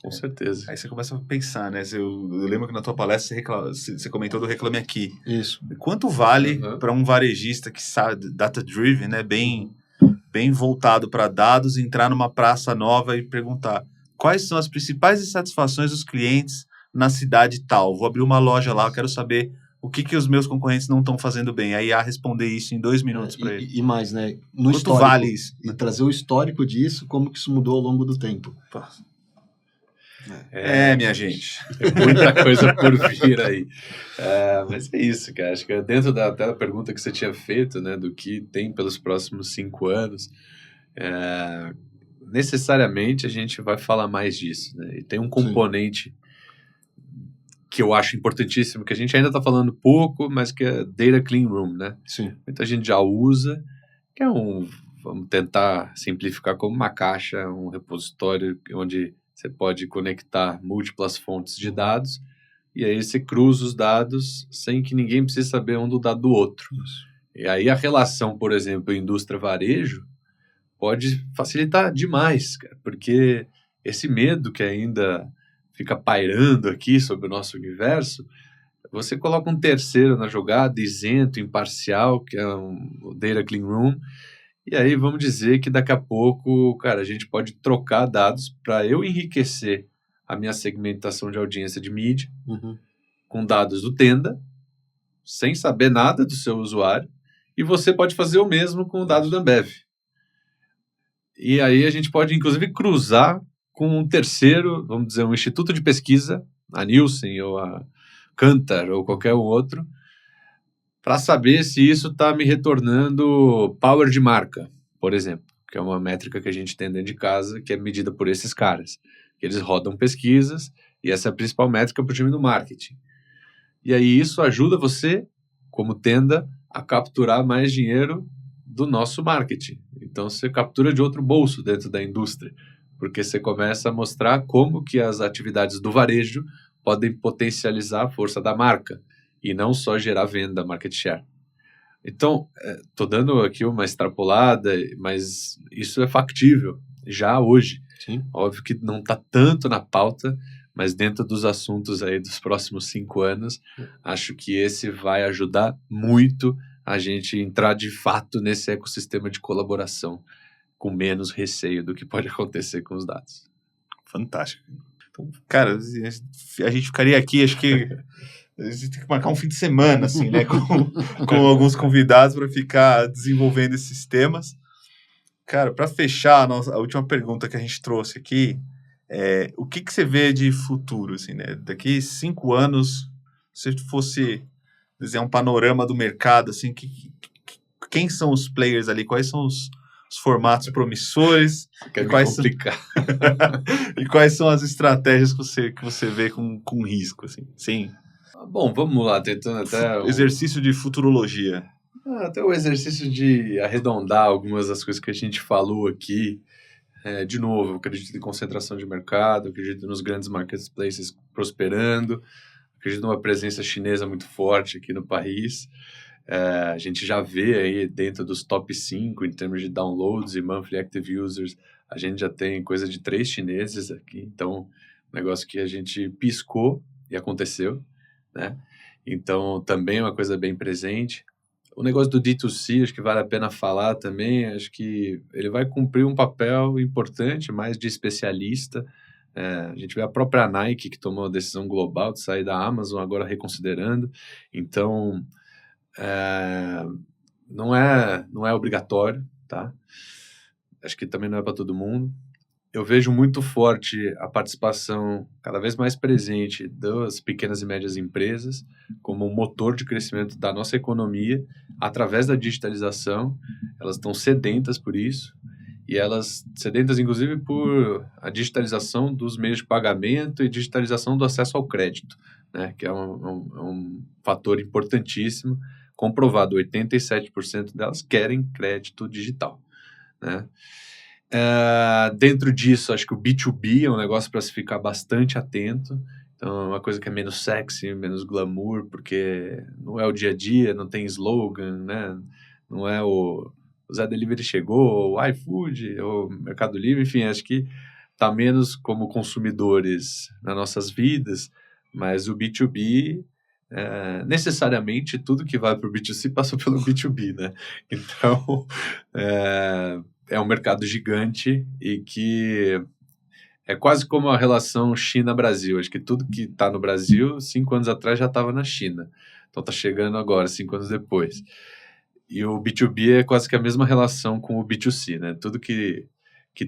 S3: Com certeza.
S2: Aí você começa a pensar, né? Eu lembro que na tua palestra você comentou do Reclame Aqui.
S1: Isso.
S2: Quanto vale para um varejista que sabe, data-driven, né? Bem voltado para dados, entrar numa praça nova e perguntar quais são as principais insatisfações dos clientes na cidade tal? Vou abrir uma loja lá, eu quero saber o que os meus concorrentes não estão fazendo bem. Aí a responder isso em 2 minutos para ele.
S1: E mais, né?
S2: Quanto vale isso?
S1: E trazer o histórico disso, como que isso mudou ao longo do tempo.
S2: Minha gente.
S3: Tem muita coisa por vir aí. Mas é isso, cara. Acho que dentro até da pergunta que você tinha feito, né, do que tem pelos próximos 5 anos, necessariamente a gente vai falar mais disso, né? E tem um componente que eu acho importantíssimo, que a gente ainda está falando pouco, mas que é Data Clean Room, né?
S1: Sim.
S3: Muita gente já usa, que é vamos tentar simplificar como uma caixa, um repositório onde você pode conectar múltiplas fontes de dados e aí você cruza os dados sem que ninguém precise saber um do dado do outro.
S1: Isso.
S3: E aí a relação, por exemplo, indústria-varejo pode facilitar demais, cara, porque esse medo que ainda fica pairando aqui sobre o nosso universo, você coloca um terceiro na jogada, isento, imparcial, que é o Data Clean Room, e aí vamos dizer que daqui a pouco, cara, a gente pode trocar dados para eu enriquecer a minha segmentação de audiência de mídia com dados do Tenda, sem saber nada do seu usuário, e você pode fazer o mesmo com o dado da Ambev. E aí a gente pode, inclusive, cruzar com um terceiro, vamos dizer, um instituto de pesquisa, a Nielsen ou a Kantar ou qualquer outro, para saber se isso está me retornando power de marca, por exemplo, que é uma métrica que a gente tem dentro de casa, que é medida por esses caras. Eles rodam pesquisas e essa é a principal métrica para o time do marketing. E aí isso ajuda você, como Tenda, a capturar mais dinheiro do nosso marketing. Então você captura de outro bolso dentro da indústria, porque você começa a mostrar como que as atividades do varejo podem potencializar a força da marca e não só gerar venda, market share. Então, estou dando aqui uma extrapolada, mas isso é factível já hoje.
S1: Sim.
S3: Óbvio que não está tanto na pauta, mas dentro dos assuntos aí dos próximos 5 anos, acho que esse vai ajudar muito a gente entrar de fato nesse ecossistema de colaboração com menos receio do que pode acontecer com os dados.
S2: Fantástico. Então, cara, a gente ficaria aqui, acho que a gente tem que marcar um fim de semana, assim, né, com alguns convidados para ficar desenvolvendo esses temas. Cara, para fechar a última pergunta que a gente trouxe aqui, o que você vê de futuro, assim, né? Daqui 5 anos, se você fosse desenhar um panorama do mercado, assim, quem são os players ali? Quais são os formatos promissores?
S3: Quer me complicar.
S2: E quais são as estratégias que você vê com risco, assim? Sim.
S3: Bom, vamos lá, tentando até...
S2: Exercício de futurologia.
S3: Até o exercício de arredondar algumas das coisas que a gente falou aqui. De novo, eu acredito em concentração de mercado, acredito nos grandes marketplaces prosperando, acredito numa presença chinesa muito forte aqui no país. A gente já vê aí dentro dos top 5 em termos de downloads e monthly active users, a gente já tem coisa de 3 chineses aqui, então, um negócio que a gente piscou e aconteceu, né? Então, também é uma coisa bem presente. O negócio do D2C, acho que vale a pena falar também, acho que ele vai cumprir um papel importante, mais de especialista. A gente vê a própria Nike, que tomou a decisão global de sair da Amazon, agora reconsiderando. Então, não é obrigatório, tá? Acho que também não é para todo mundo. Eu vejo muito forte a participação cada vez mais presente das pequenas e médias empresas como um motor de crescimento da nossa economia através da digitalização. Elas estão sedentas por isso e elas sedentas inclusive por a digitalização dos meios de pagamento e digitalização do acesso ao crédito, né, que é um fator importantíssimo, comprovado, 87% delas querem crédito digital, né? Dentro disso, acho que o B2B é um negócio para se ficar bastante atento. Então, é uma coisa que é menos sexy, menos glamour, porque não é o dia a dia, não tem slogan, né? Não é o Zé Delivery chegou, o iFood, o Mercado Livre, enfim, acho que está menos como consumidores nas nossas vidas, mas o B2B, necessariamente, tudo que vai para o B2C passa pelo B2B, né? Então, é um mercado gigante e que é quase como a relação China-Brasil. Acho que tudo que está no Brasil, 5 anos atrás já estava na China. Então está chegando agora, 5 anos depois. E o B2B é quase que a mesma relação com o B2C, né? Tudo que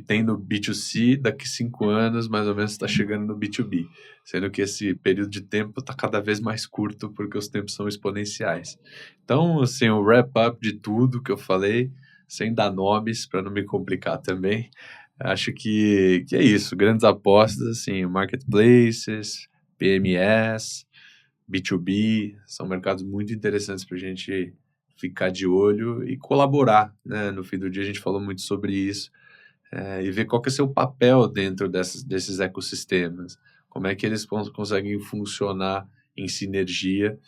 S3: tem no B2C, daqui 5 anos, mais ou menos, está chegando no B2B. Sendo que esse período de tempo está cada vez mais curto, porque os tempos são exponenciais. Então, assim, o wrap-up de tudo que eu falei, sem dar nomes, para não me complicar também, acho que é isso. Grandes apostas, assim, marketplaces, PMS, B2B, são mercados muito interessantes para a gente ficar de olho e colaborar, né? No fim do dia a gente falou muito sobre isso, e ver qual que é o seu papel dentro desses ecossistemas, como é que eles conseguem funcionar em sinergia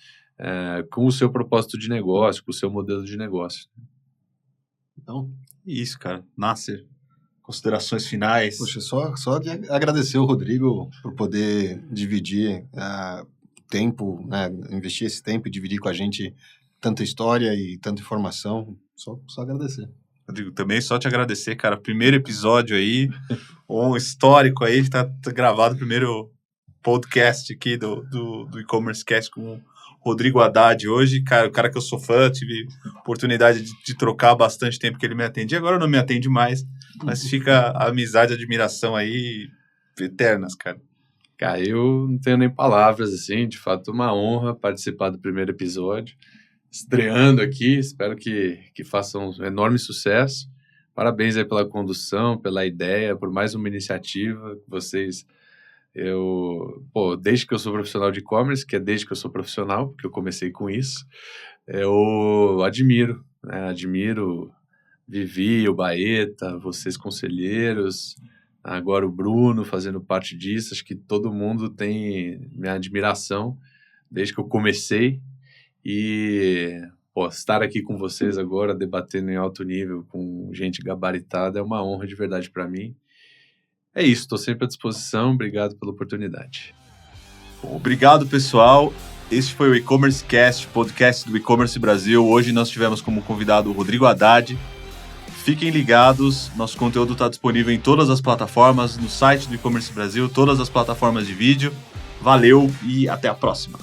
S3: com o seu propósito de negócio, com o seu modelo de negócio.
S2: Então, isso, cara. Nasser, considerações finais.
S1: Poxa, só de agradecer o Rodrigo por poder dividir tempo, né, investir esse tempo e dividir com a gente tanta história e tanta informação. Só agradecer.
S2: Rodrigo, também só te agradecer, cara. Primeiro episódio aí, um histórico aí, tá gravado o primeiro podcast aqui do E-Commerce Cast com o Rodrigo Haddad hoje, cara, o cara que eu sou fã, tive oportunidade de trocar bastante tempo que ele me atendia, agora não me atende mais, mas fica a amizade e a admiração aí eternas, cara.
S3: Cara, eu não tenho nem palavras, assim, de fato, uma honra participar do primeiro episódio, estreando aqui, espero que faça um enorme sucesso. Parabéns aí pela condução, pela ideia, por mais uma iniciativa que vocês... desde que eu sou profissional de e-commerce, que é desde que eu sou profissional, porque eu comecei com isso, eu admiro, né? Admiro Vivi, o Baeta, vocês conselheiros, agora o Bruno fazendo parte disso. Acho que todo mundo tem minha admiração desde que eu comecei e estar aqui com vocês agora, debatendo em alto nível com gente gabaritada, é uma honra de verdade para mim. É isso, estou sempre à disposição, obrigado pela oportunidade.
S2: Obrigado, pessoal. Este foi o E-Commerce Cast, podcast do E-Commerce Brasil. Hoje nós tivemos como convidado o Rodrigo Haddad. fiquem ligados, nosso conteúdo está disponível em todas as plataformas, no site do E-Commerce Brasil, todas as plataformas de vídeo. Valeu e até a próxima!